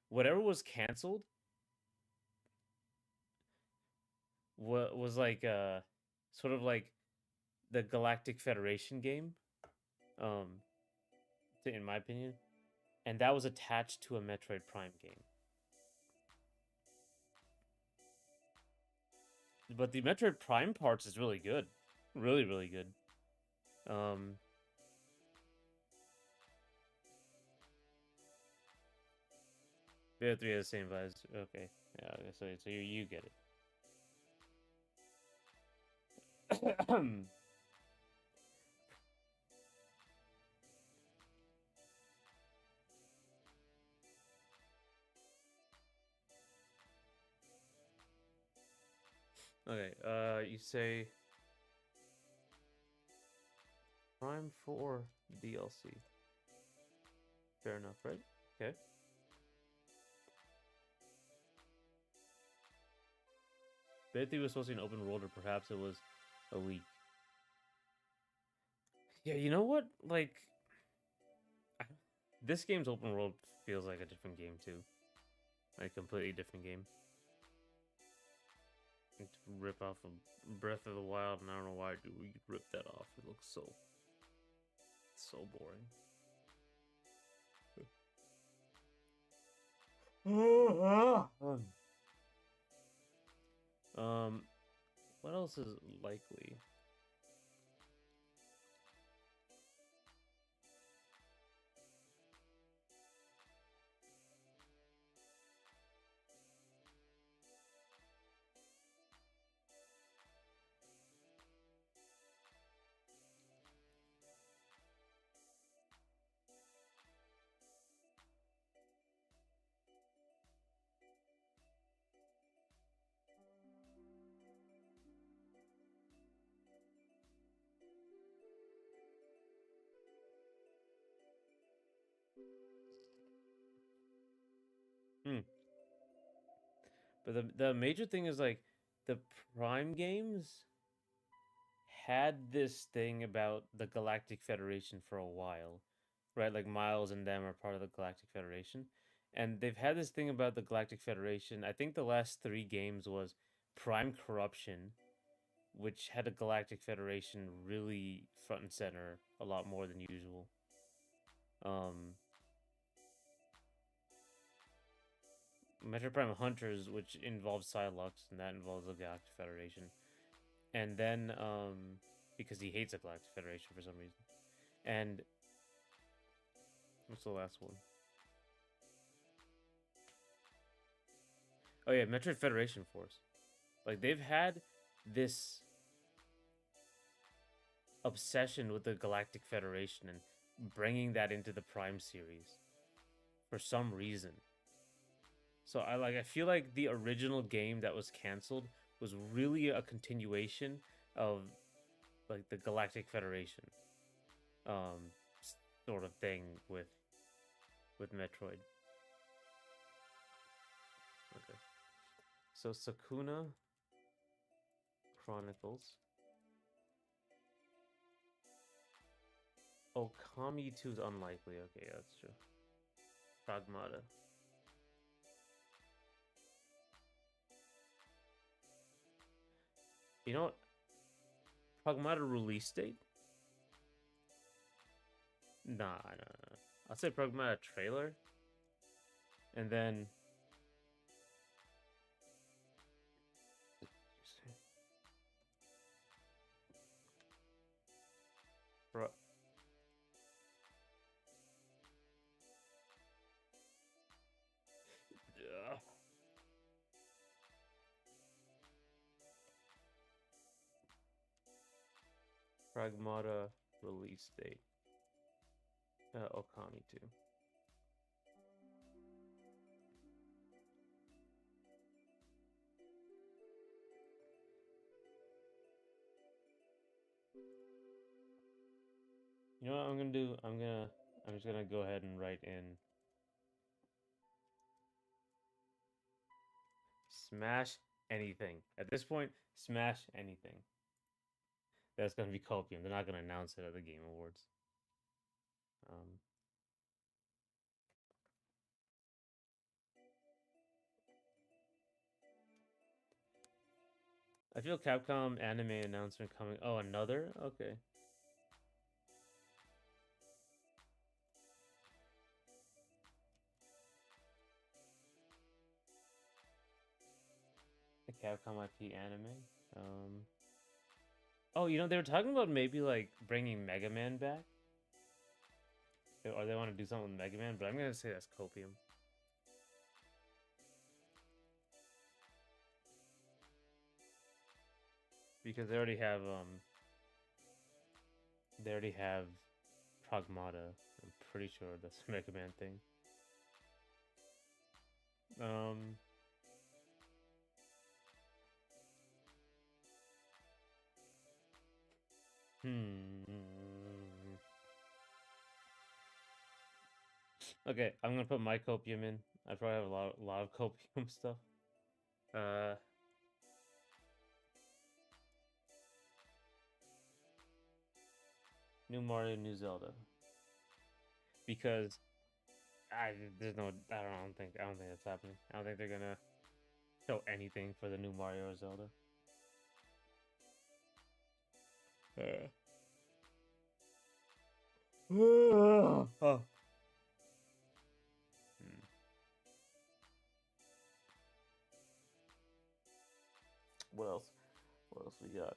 whatever was canceled was like sort of like the Galactic Federation game, um, in my opinion, and that was attached to a Metroid Prime game. But the Metroid Prime parts is really good, really really good. Um, Bayonetta 3 has the same vibes. Okay, yeah. So you get it. Okay. You say Prime 4 DLC. Fair enough, right? Okay. Bayonetta 3 was supposed to be an open world, or perhaps it was a leak. Yeah, you know what? Like, this game's open world feels like a different game too. Like a completely different game. Rip off a Breath of the Wild, and I don't know why we rip that off. It looks so boring. What else is likely? Hmm. But the major thing is like the Prime games had this thing about the Galactic Federation for a while, right? Like Miles and them are part of the Galactic Federation. And they've had this thing about the Galactic Federation. I think the last three games was Prime Corruption, which had a Galactic Federation really front and center a lot more than usual. Um, Metro Prime Hunters, which involves Psylocke, and that involves the Galactic Federation. And then, because he hates the Galactic Federation for some reason. And what's the last one? Oh yeah, Metroid Federation Force. Like they've had this obsession with the Galactic Federation and bringing that into the Prime series for some reason. So I feel like the original game that was canceled was really a continuation of like the Galactic Federation um sort of thing with Metroid. Okay. So Sakuna Chronicles. Oh, Kami 2 is unlikely. Okay, yeah, that's true. Pragmata. You know what? Pragmata release date? Nah. I'll say Pragmata trailer. And then Pro- Ugh. Pragmata release date. Okami 2. You know what I'm gonna do? I'm just gonna go ahead and write in smash anything. At this point, smash anything. That's gonna be Copium. They're not gonna announce it at the Game Awards. Um, I feel Capcom anime announcement coming. Oh, another? Okay. The Capcom IP anime. Um. Oh, they were talking about maybe like bringing Mega Man back, or they want to do something with Mega Man. But I'm gonna say that's Copium because they already have Pragmata. I'm pretty sure that's a Mega Man thing. Um. Hmm. Okay, I'm gonna put my Copium in. I probably have a lot of Copium stuff. Uh, New Mario, New Zelda, because there's no I don't think that's happening. I don't think they're gonna show anything for the new Mario or Zelda. Uh. Oh. Hmm. What else? What else we got?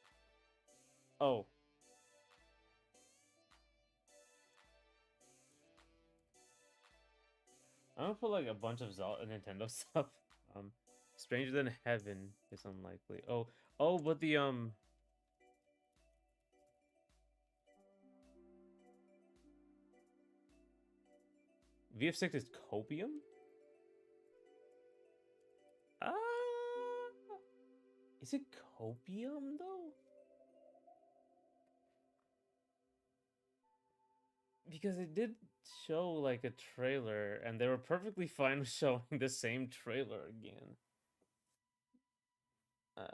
Oh, I'm gonna put like a bunch of Zelda Nintendo stuff. Um, Stranger Than Heaven is unlikely. Oh, but the VF6 is Copium. Ah, is it Copium though? Because it did show like a trailer, and they were perfectly fine with showing the same trailer again. Uh,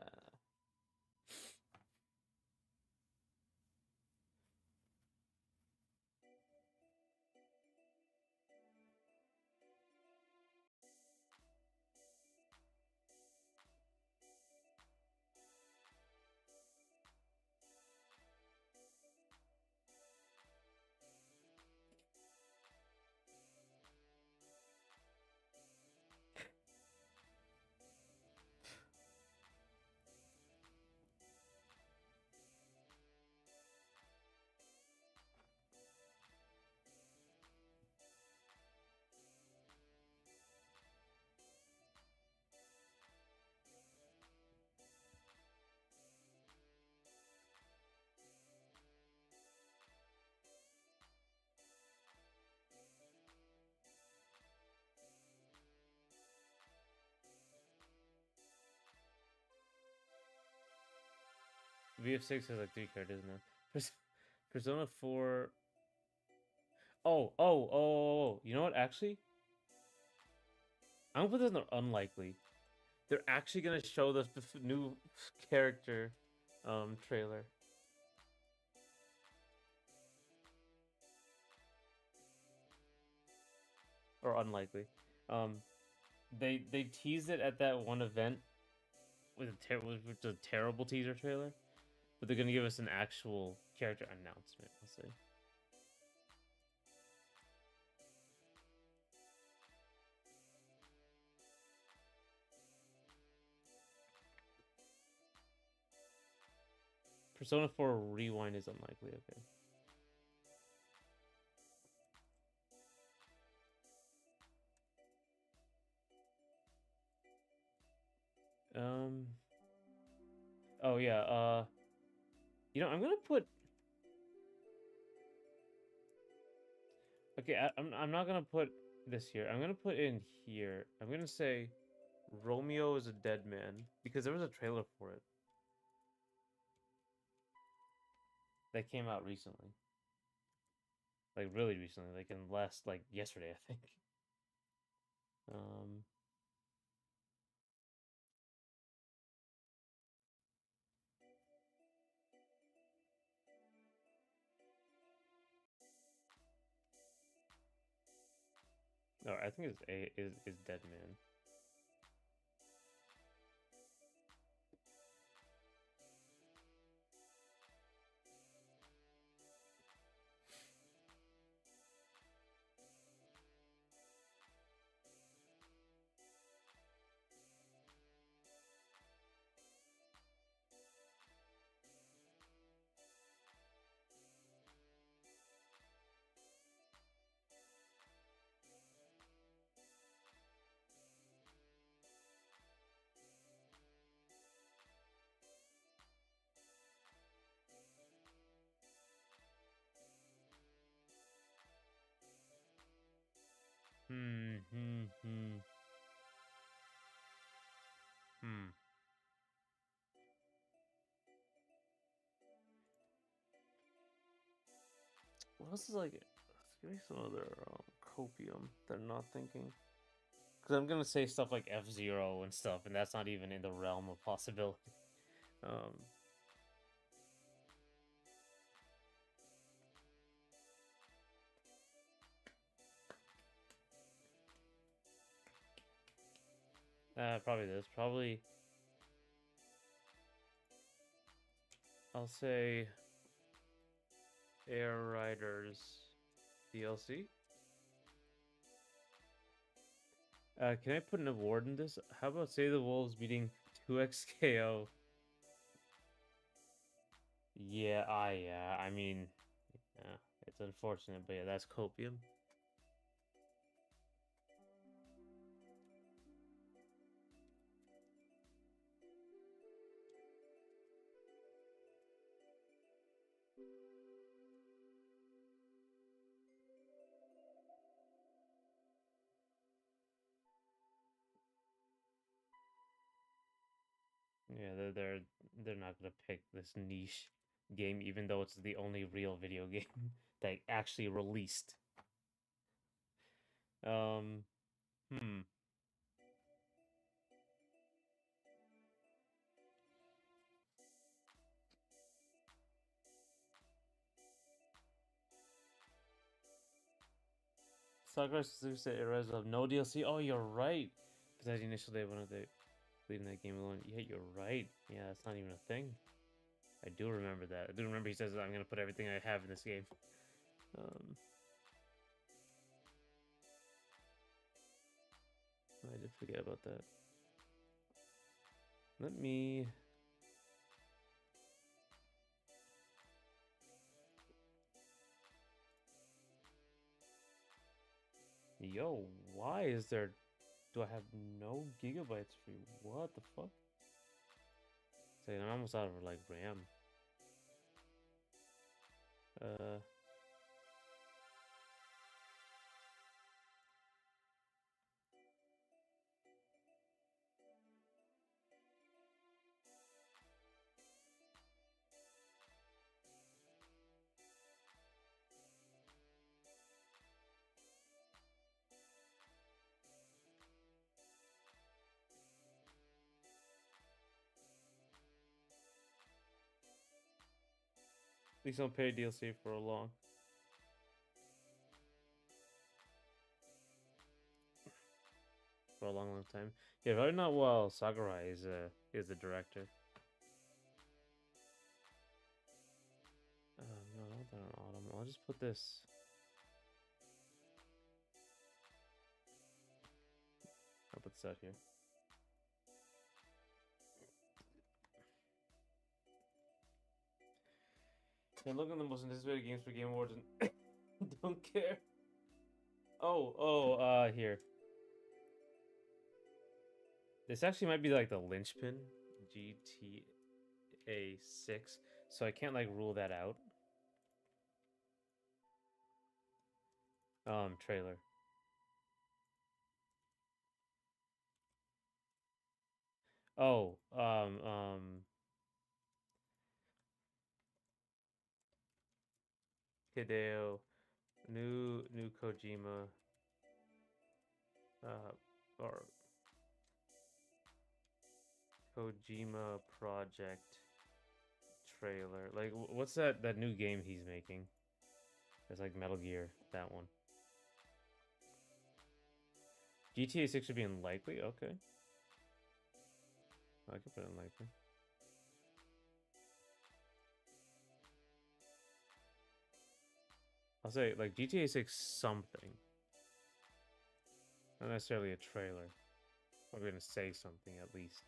VF6 has like 3 characters now. Persona 4. Oh. You know what? Actually, I'm gonna put this in unlikely. They're actually gonna show the new character trailer. Or unlikely. Um, they teased it at that one event with with a terrible teaser trailer, but they're gonna give us an actual character announcement. I'll say. Persona 4 Rewind is unlikely. Okay. Um. Oh yeah. I'm gonna put. Okay, I'm not gonna put this here. I'm gonna put in here. I'm gonna say Romeo is a dead man because there was a trailer for it that came out recently, like really recently, like in last like yesterday, I think. Um. No, I think it's a is dead man. Hmm. Hmm. Hmm. Hmm. What else is like? Give me some other copium that I'm not thinking. Because I'm gonna say stuff like F-Zero and stuff, and that's not even in the realm of possibility. Um. Probably this. Probably. I'll say Air Riders DLC. Can I put an award in this? How about Say the Wolves beating 2XKO? Yeah. I mean, yeah, it's unfortunate, but yeah, that's Copium. Yeah, they're not gonna pick this niche game, even though it's the only real video game that actually released. Um, hmm. Sakura Suzuki Erase of no DLC. Oh, you're right. Because the initial day when they leaving that game alone. Yeah, you're right. Yeah, that's not even a thing. I do remember that. I do remember he says I'm gonna put everything I have in this game. Um, I did forget about that. Let me. Yo, why is there? Do I have no gigabytes for you? What the fuck? Say, I'm almost out of like RAM. Uh, Please don't pay DLC for a long long time. Yeah, right now while Sakurai is the director. No, I don't want that on autumn. I'll just put this. I'll put this out here. Yeah, look at the most anticipated games for Game Awards and don't care. Here. This actually might be like the linchpin, GTA 6, so I can't like rule that out. Trailer. Oh, Hideo, new Kojima, or Kojima project trailer. Like, what's that new game he's making? It's like Metal Gear, that one. GTA 6 should be unlikely. Okay, I could put it unlikely. I'll say like GTA 6 something, not necessarily a trailer. I'm gonna say something at least.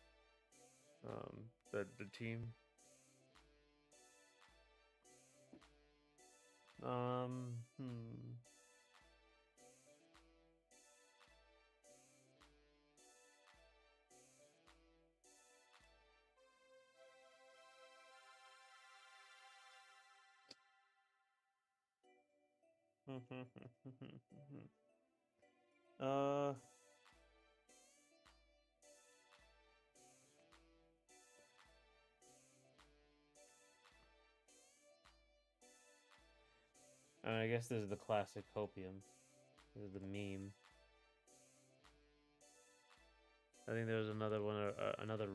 The team. Hmm. uh. I guess this is the classic Copium. This is the meme. I think there's another one, another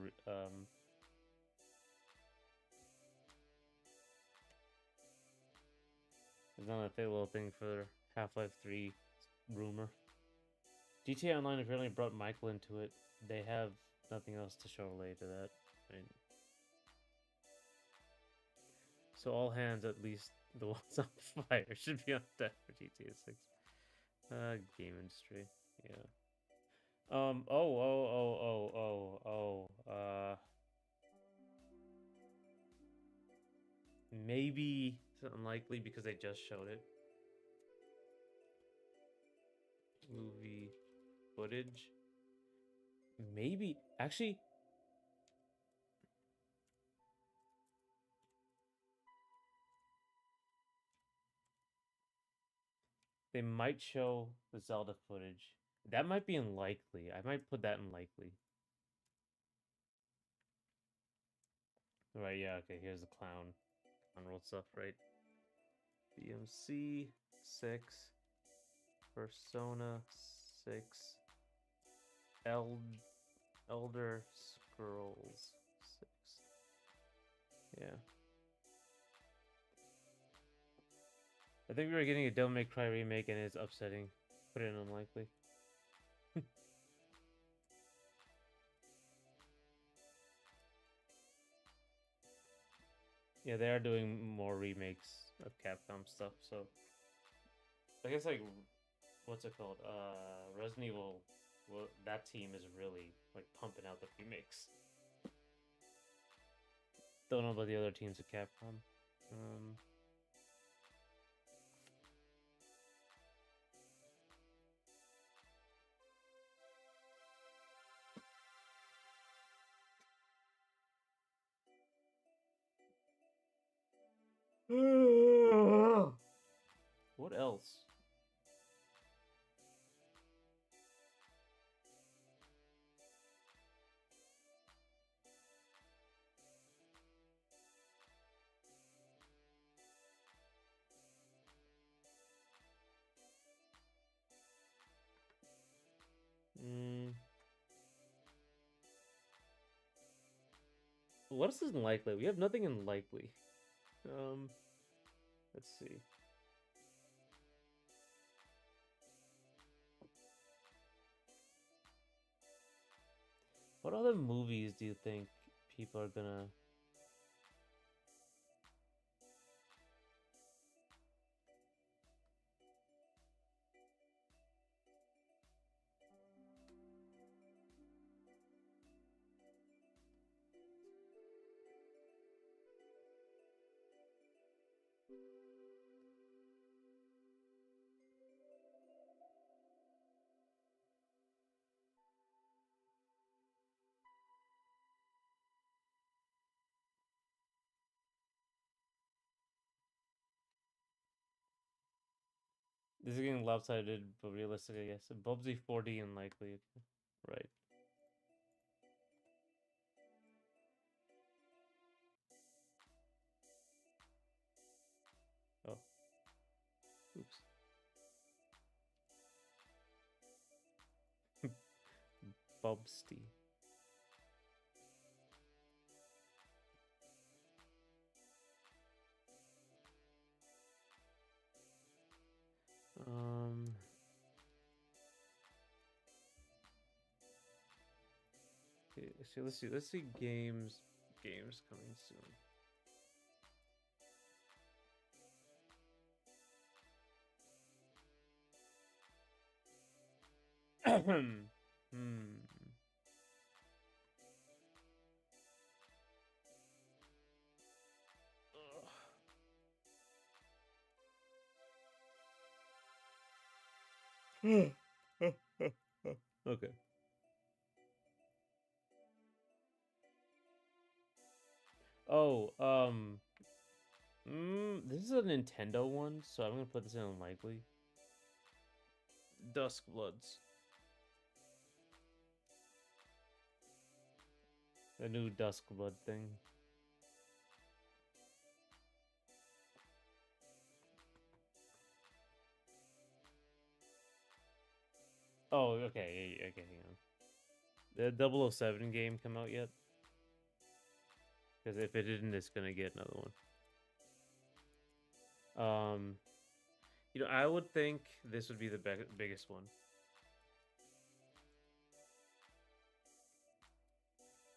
there's another little thing for Half-Life 3 rumor. GTA Online apparently brought Michael into it. They have nothing else to show related to that. I mean, so all hands, at least the ones on fire, should be on deck for GTA 6. Game industry, yeah. Maybe it's unlikely because they just showed it. Movie footage. Maybe actually they might show the Zelda footage. That might be unlikely. I might put that in likely. Right, yeah, okay, here's the clown. Unrolled stuff, right? BMC 6 Persona 6. Eld Elder Scrolls 6. Yeah. I think we were getting a Devil May Cry remake and it's upsetting. Put it in unlikely. Yeah, they are doing more remakes of Capcom stuff, so I guess like what's it called? Resident Evil. Well, that team is really like pumping out the remakes. Don't know about the other teams at Capcom. What else? What else is in likely? We have nothing in likely. Let's see. What other movies do you think people are gonna? This is getting lopsided, but realistic, I guess. Bubsy 4D unlikely. Right. Oh. Oops. Bubsty. Okay, so let's see. Let's see games coming soon. Okay. Oh, this is a Nintendo one, so I'm gonna put this in unlikely. Duskbloods. The new Duskblood thing. Oh, okay, okay, hang on. The 007 game come out yet? Because if it didn't, it's gonna get another one. You know, I would think this would be the biggest one.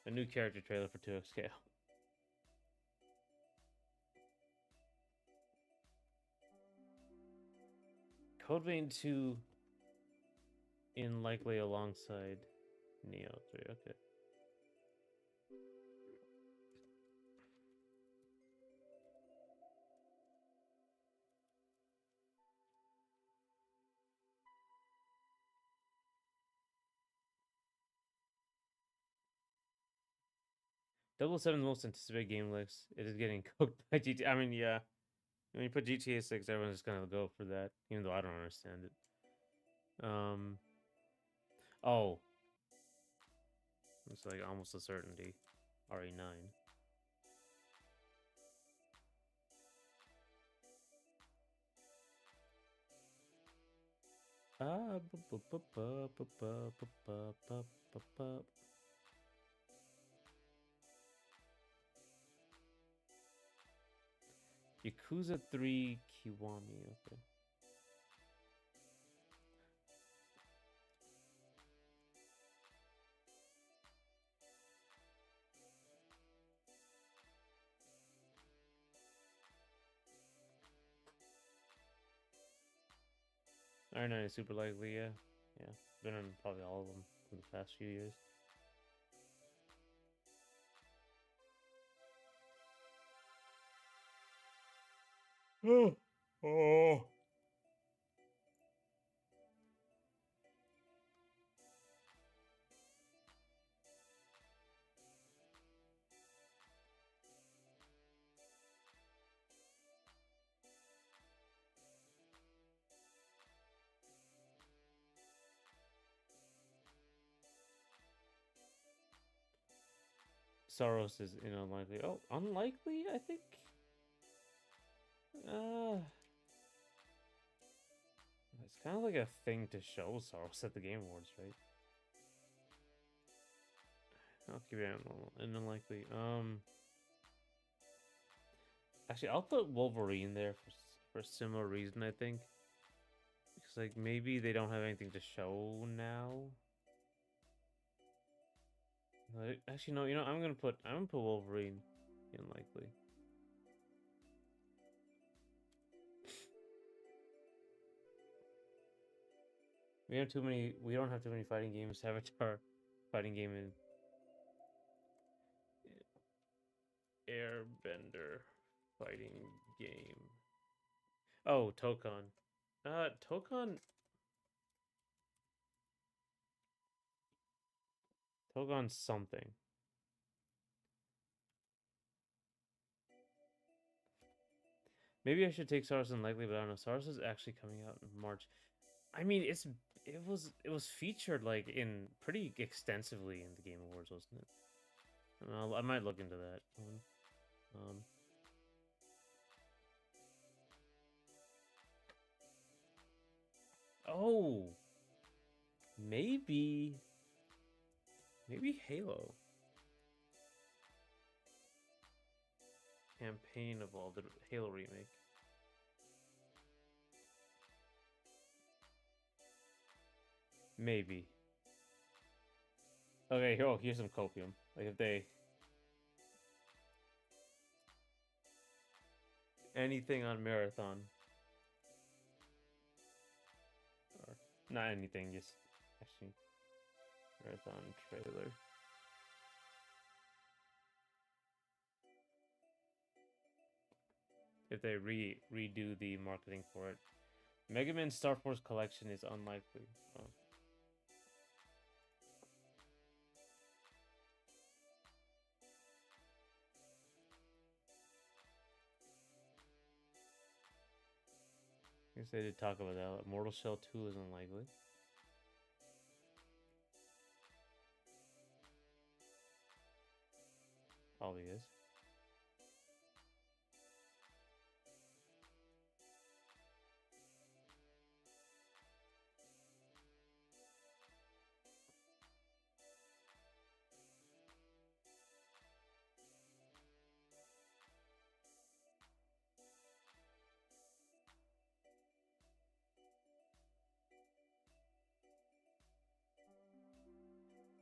A new character trailer for 2XK. Code Vein 2 in likely alongside Neo 3. Okay. Double Seven's most anticipated game list. It is getting cooked by GTA. I mean, yeah. When you put GTA 6, everyone's just gonna go for that, even though I don't understand it. Oh, it's like almost a certainty. RE9. Ah, bu- bu- bu- bu- bu- bu- bu- bu- bu- bu- bu. Yakuza 3 Kiwami, okay. Iron 9 is super likely, yeah. Yeah. Been on probably all of them for the past few years. Oh. Soros is unlikely. Oh, unlikely? I think. Uh, it's kind of like a thing to show Soros at the Game Awards, right? I'll keep it an unlikely. Actually, I'll put Wolverine there for a similar reason. I think because like maybe they don't have anything to show now. Actually, no. I'm gonna put Wolverine unlikely. We have too many. We don't have too many fighting games. Avatar, fighting game in Airbender, fighting game. Oh, Tokon. Tokon. Togon something. Maybe I should take Saurus unlikely, but I don't know. Saurus is actually coming out in March. I mean, it was featured like in pretty extensively in the Game Awards, wasn't it? I might look into that one. Um, oh, maybe Halo campaign of all the Halo remake. Maybe. Okay, here's some Copium. Like if they anything on Marathon or not anything, just actually Marathon trailer. If they redo the marketing for it. Mega Man Star Force Collection is unlikely. Oh. I guess they did talk about that. Mortal Shell 2 is unlikely. Probably is.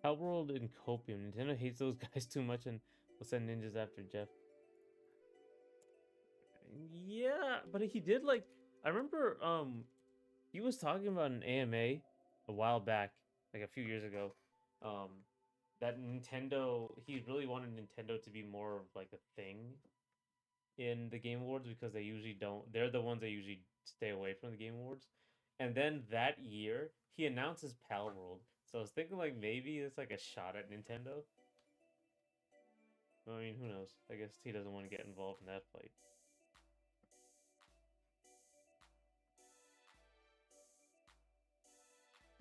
Outworld and Copium. Nintendo hates those guys too much and will send ninjas after Jeff. Yeah, but he did like I remember he was talking about an AMA a while back, like a few years ago. That Nintendo he really wanted Nintendo to be more of like a thing in the Game Awards because they usually don't. They're the ones that usually stay away from the Game Awards. And then that year, he announces Pal World. So I was thinking like maybe it's like a shot at Nintendo. I mean, who knows? I guess he doesn't want to get involved in that fight.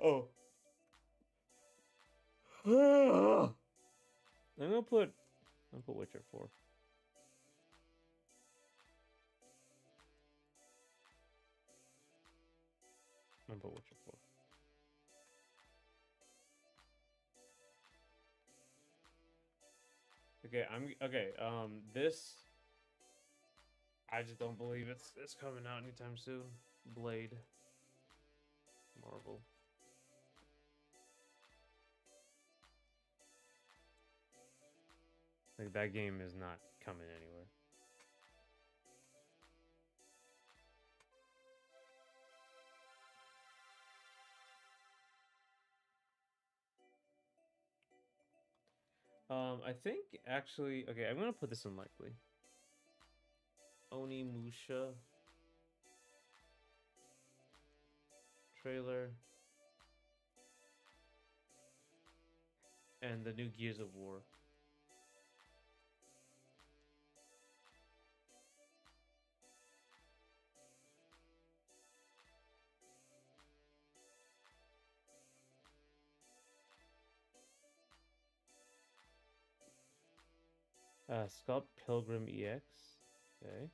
Oh. I'm gonna put Witcher 4. I'm gonna put Witcher 4. Okay, this I just don't believe it's coming out anytime soon. Blade, Marvel. Like that game is not coming anywhere. I think actually, okay, I'm gonna put this in likely. Onimusha trailer and the new Gears of War. Scott Pilgrim EX. Okay.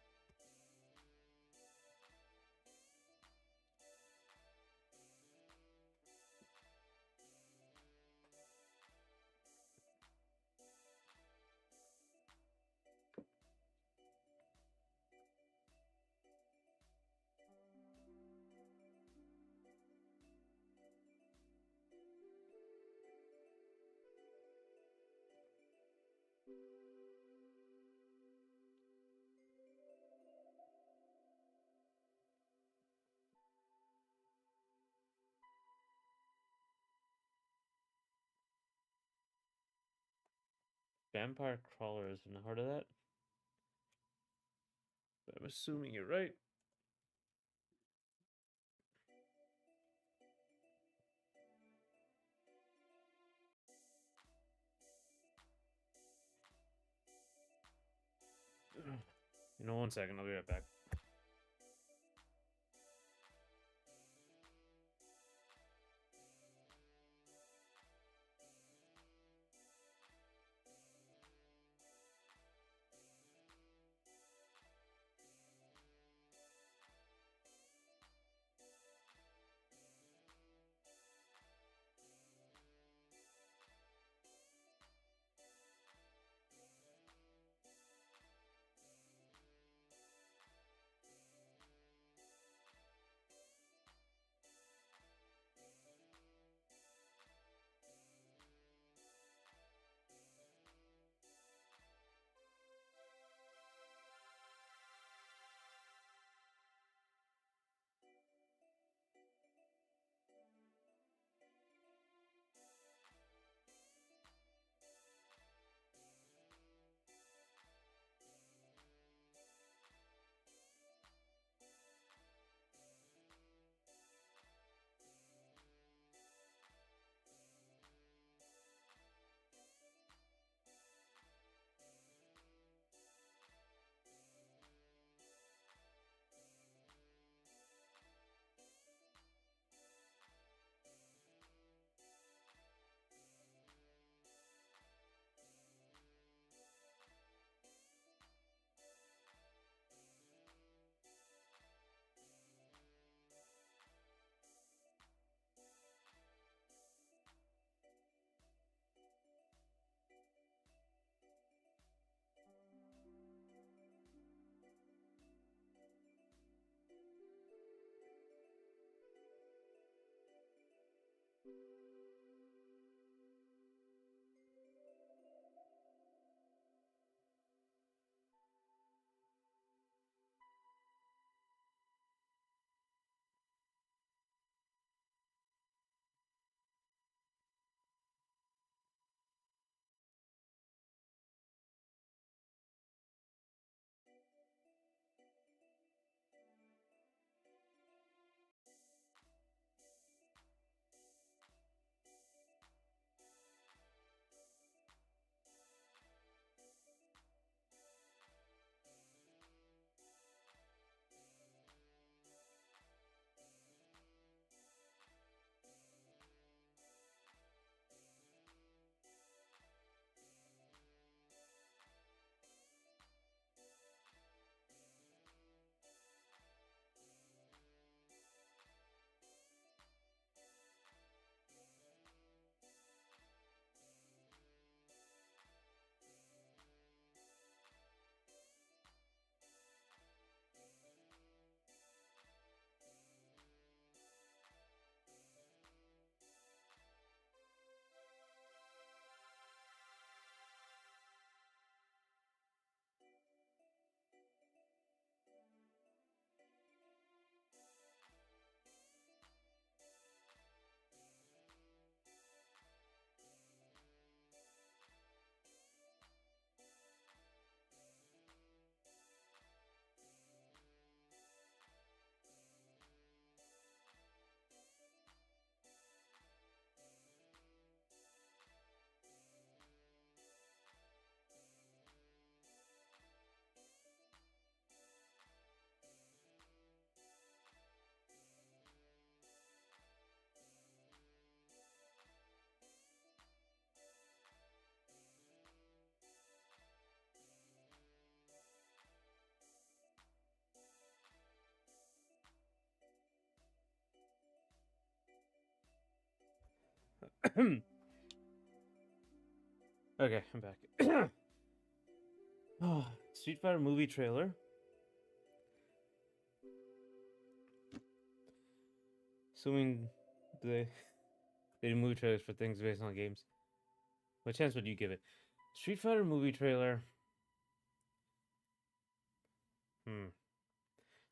Vampire Crawlers. Never heard of that? But I'm assuming you're right. You know, 1 second. I'll be right back. Okay, I'm back. Oh, Street Fighter movie trailer. Assuming they do movie trailers for things based on games. What chance would you give it? Street Fighter movie trailer. Hmm.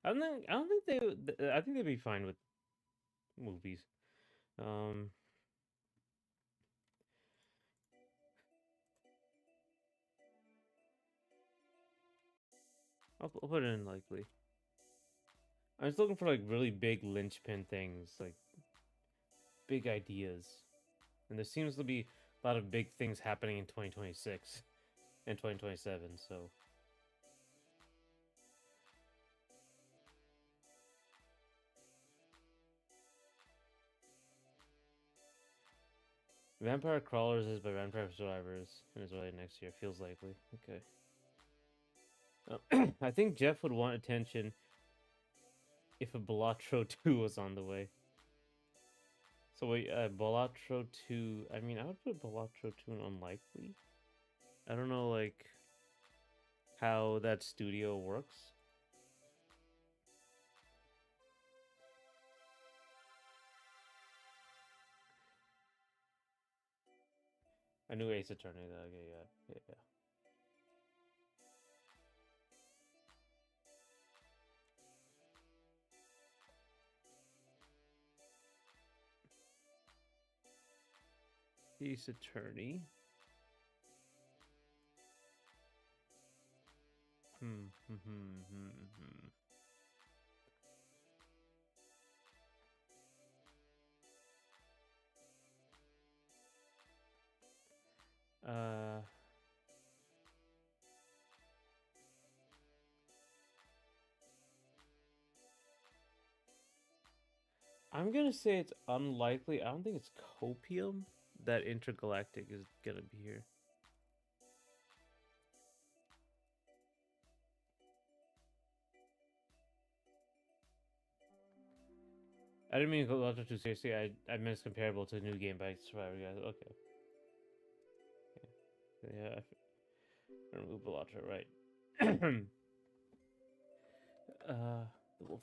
I don't think they. I think they'd be fine with movies. Um. I'll put it in likely. I'm just looking for like really big linchpin things, like big ideas, and there seems to be a lot of big things happening in 2026 and 2027. So Vampire Crawlers is by Vampire Survivors and is really next year. Feels likely. Okay. I think Jeff would want attention if a Balatro 2 was on the way. So wait, Balatro 2. I mean, I would put Balatro 2 in unlikely. I don't know, like, how that studio works. I knew Ace Attorney, though. Okay, yeah. Ace Attorney. Hmm. Uh. I'm gonna say it's unlikely. I don't think it's Copium that Intergalactic is gonna be here. I didn't mean Balatro too seriously. I meant it's comparable to a new game by Survivor guys. Okay. Yeah. I remove Balatro, right? The Wolf.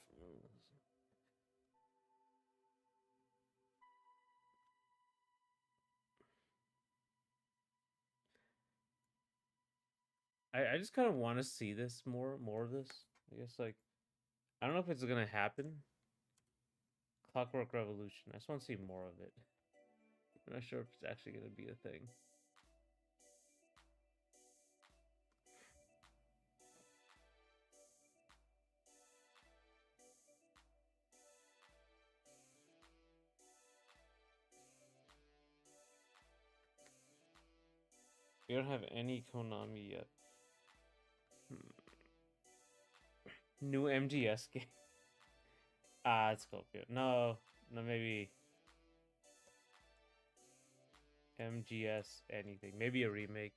I just kind of want to see this more of this. I guess like I don't know if it's gonna happen. Clockwork Revolution. I just want to see more of it. I'm not sure if it's actually gonna be a thing. We don't have any Konami yet. New MGS game. Ah, it's Copium. No, maybe MGS anything. Maybe a remake.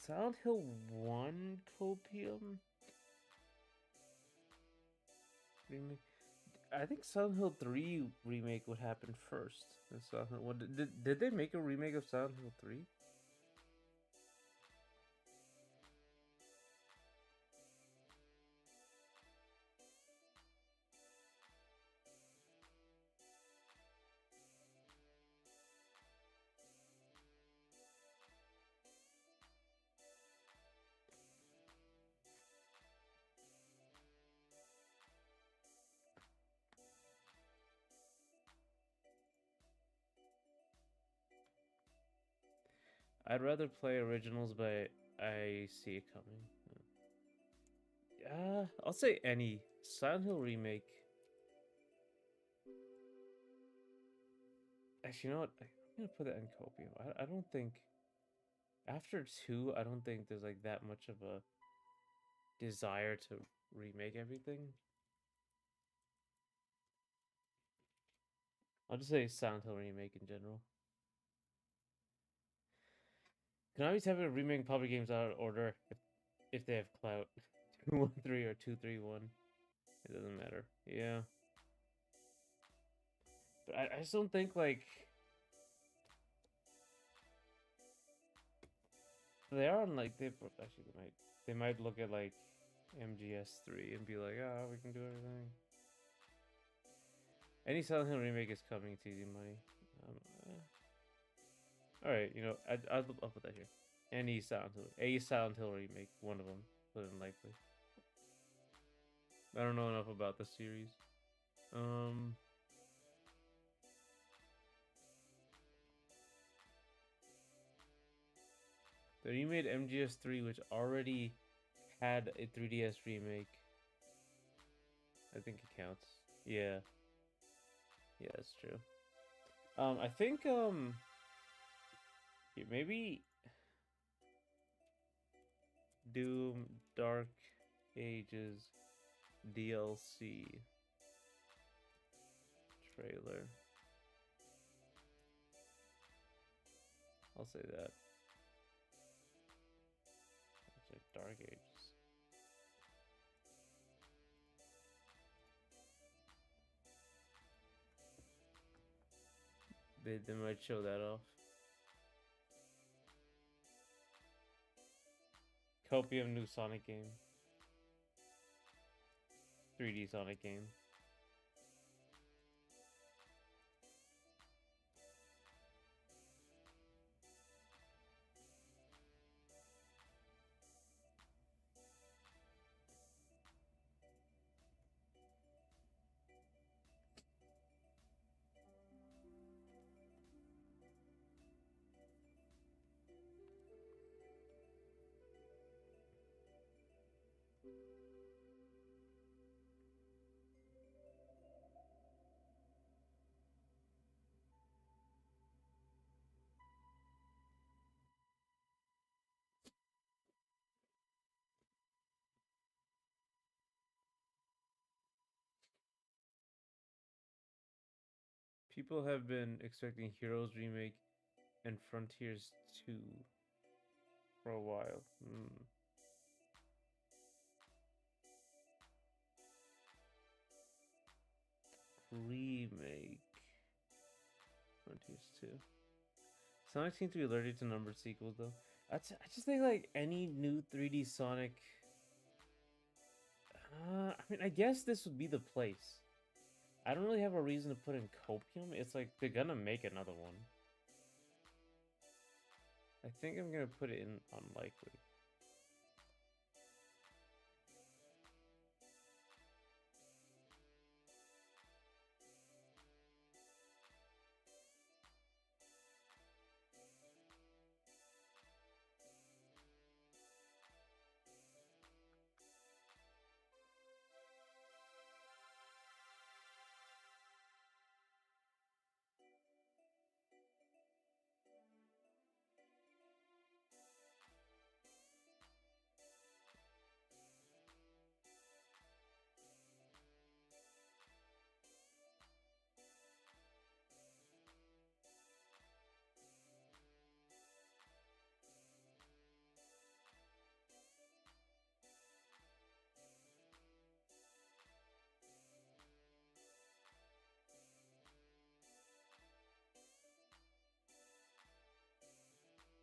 Silent Hill 1 Copium? Remake? I think Silent Hill 3 remake would happen first. Silent Hill 1. Did they make a remake of Silent Hill 3? I'd rather play originals, but I see it coming. I'll say any. Silent Hill remake. Actually, you know what? I'm gonna put that in Copium. I don't think after two, I don't think there's like that much of a desire to remake everything. I'll just say Silent Hill remake in general. Konami's having to remake public games out of order if they have clout. 213 or 231. It doesn't matter. Yeah. But I just don't think like they are on like actually they might look at like MGS3 and be like, ah, we can do everything. Any Silent Hill remake is coming. It's easy money. Um, all right, you know, I'll put that here. Any Silent Hill remake, one of them, but unlikely. I don't know enough about the series. They remade MGS3, which already had a 3DS remake. I think it counts. Yeah. Yeah, that's true. I think, maybe Doom Dark Ages DLC trailer. I'll say that. Dark Ages. They might show that off. Copium new Sonic game. 3D Sonic game. People have been expecting Heroes remake and Frontiers 2 for a while. Remake Frontiers 2. Sonic seems to be allergic to numbered sequels though. I just think like any new 3D Sonic. I mean, I guess this would be the place. I don't really have a reason to put in Copium. It's like they're gonna make another one. I think I'm gonna put it in unlikely.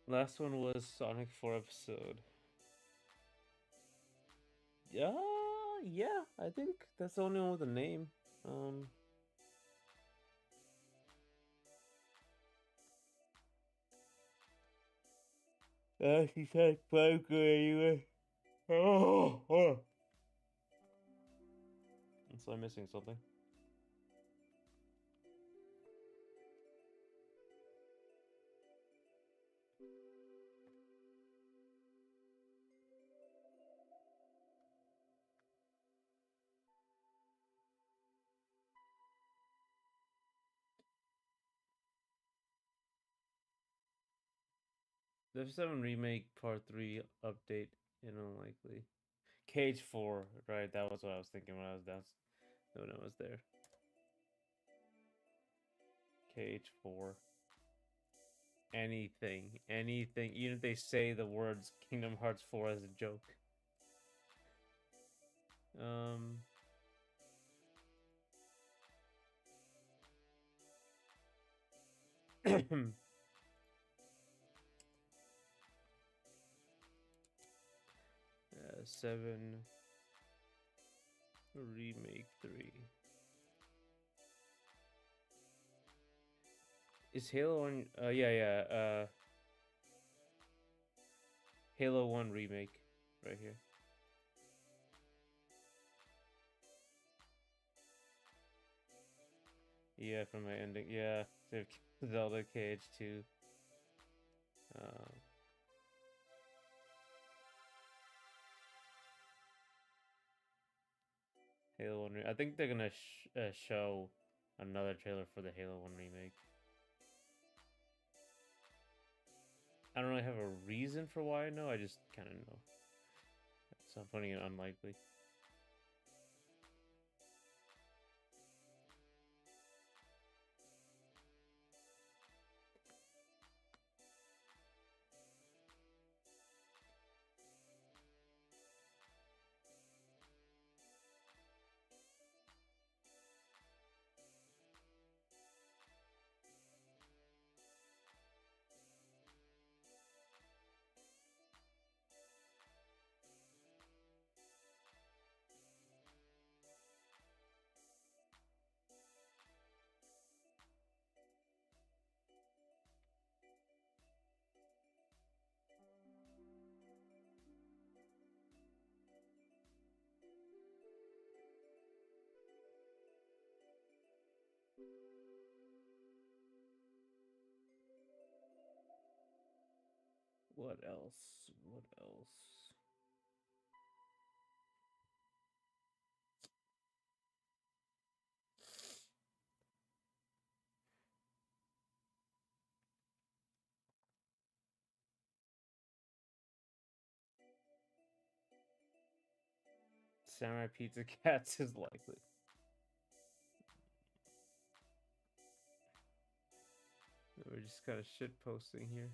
Last one was Sonic 4 episode. Yeah, I think that's the only one with a name. She said poker anyway. Oh. So I'm missing something. The 7 Remake Part 3 update and unlikely. Cage 4, right? That was what I was thinking when I was down when I was there. Cage 4. Anything. Anything. Even if they say the words Kingdom Hearts 4 as a joke. 7 Remake 3. Is Halo on? Yeah. Halo 1 Remake. Right here. Yeah, from my ending. Yeah. Zelda KH2. Halo 1. I think they're gonna show another trailer for the Halo 1 remake. I don't really have a reason for why I know. I just kind of know. So I'm putting it unlikely. What else? What else? Samurai Pizza Cats is likely. We're just kind of shit posting here.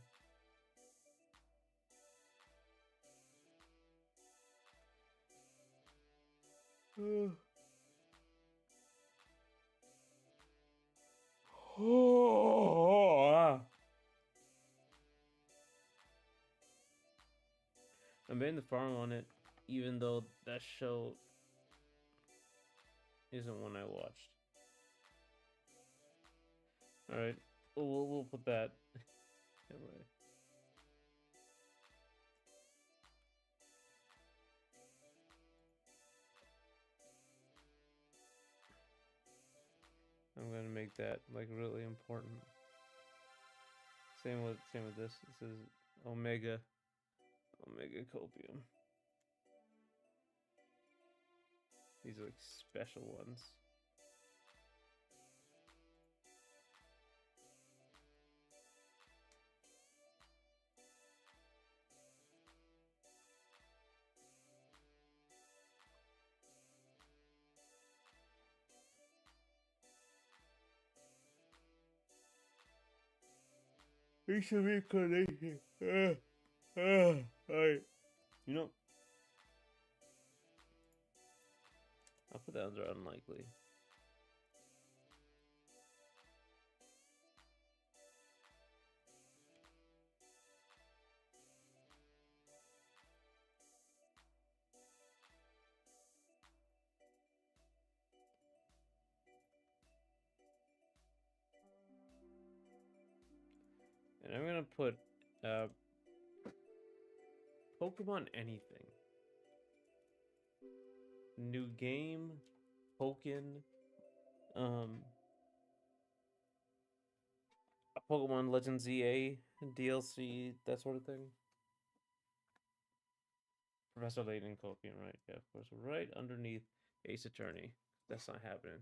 I'm betting the farm on it, even though that show isn't one I watched. All right, we'll put that. Anyway. I'm gonna make that like really important. Same with this. This is Omega Copium. These are like special ones. We should be connected. Alright. You know, I'll put that under unlikely. And I'm gonna put Pokemon anything. New game, Pokken, Pokemon Legends EA, DLC, that sort of thing. Professor Layton Copium, right? Yeah, of course. Right underneath Ace Attorney. That's not happening.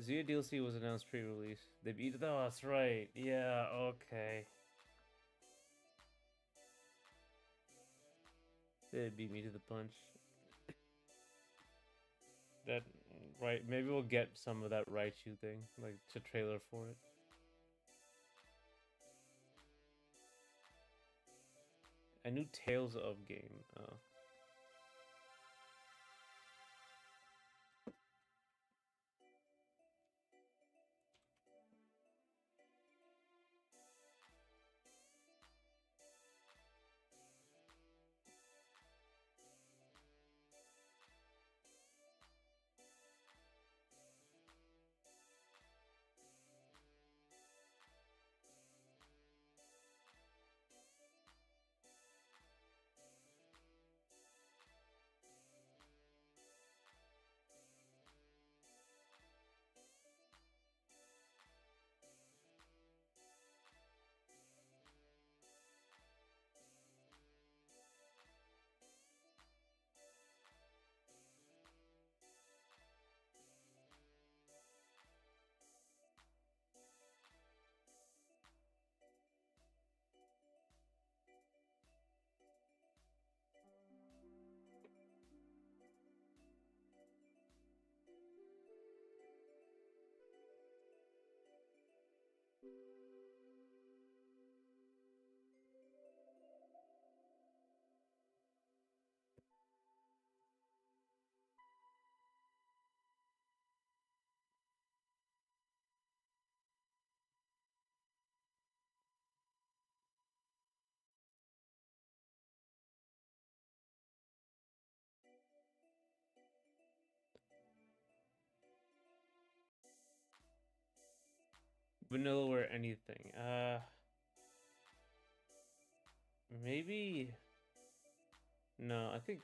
Zia DLC was announced pre-release. They beat. Oh, that's right. Yeah. Okay. They beat me to the punch. That right? Maybe we'll get some of that Raichu thing, like to trailer for it. A new Tales of game. Oh. Vanillaware anything. Maybe. No, I think.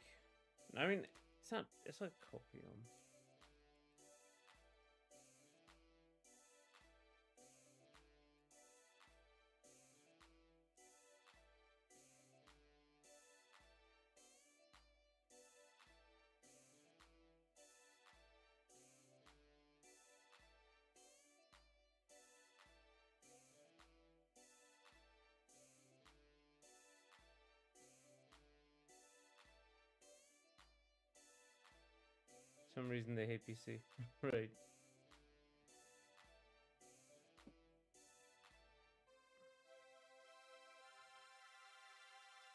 I mean, it's not. It's like Copium. Some reason they hate PC. Right.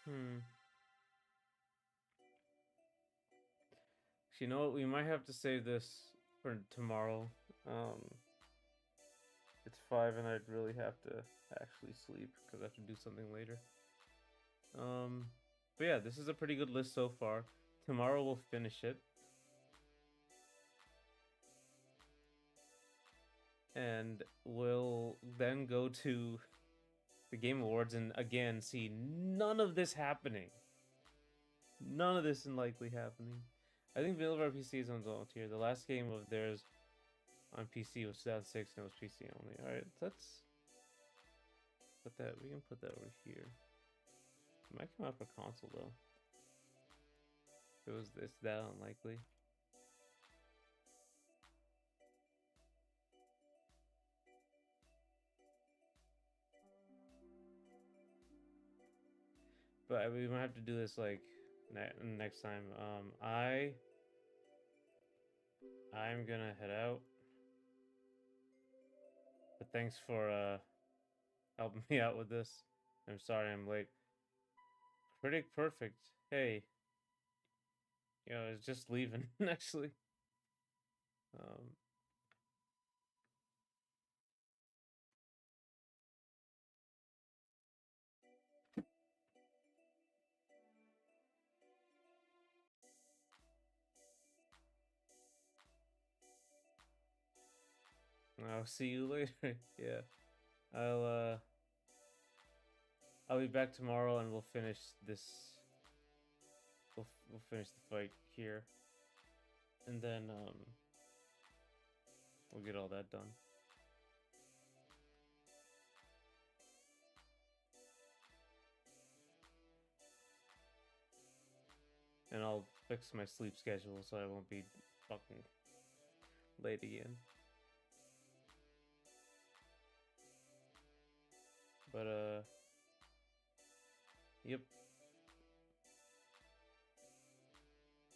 Hmm. You know what? We might have to save this for tomorrow. Um, it's 5 and I'd really have to actually sleep because I have to do something later. But yeah, this is a pretty good list so far. Tomorrow we'll finish it. And we'll then go to the Game Awards and again see none of this happening. None of this unlikely happening. I think Vanilla PC is on tier. The last game of theirs on PC was 2006 and it was PC only. Alright, let's put that. We can put that over here. It might come out for console though. If it was this that unlikely. But we might have to do this like next time. I'm gonna head out. But thanks for helping me out with this. I'm sorry I'm late. Critic Perfect. Hey. You know, it's just leaving actually. Um I'll see you later. Yeah. I'll uh I'll be back tomorrow and we'll finish this. We'll finish the fight here. And then we'll get all that done. And I'll fix my sleep schedule so I won't be fucking late again. But yep.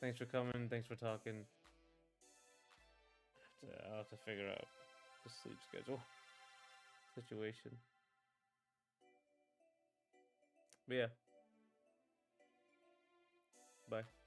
Thanks for coming. Thanks for talking. I'll have to figure out the sleep schedule situation. But yeah. Bye.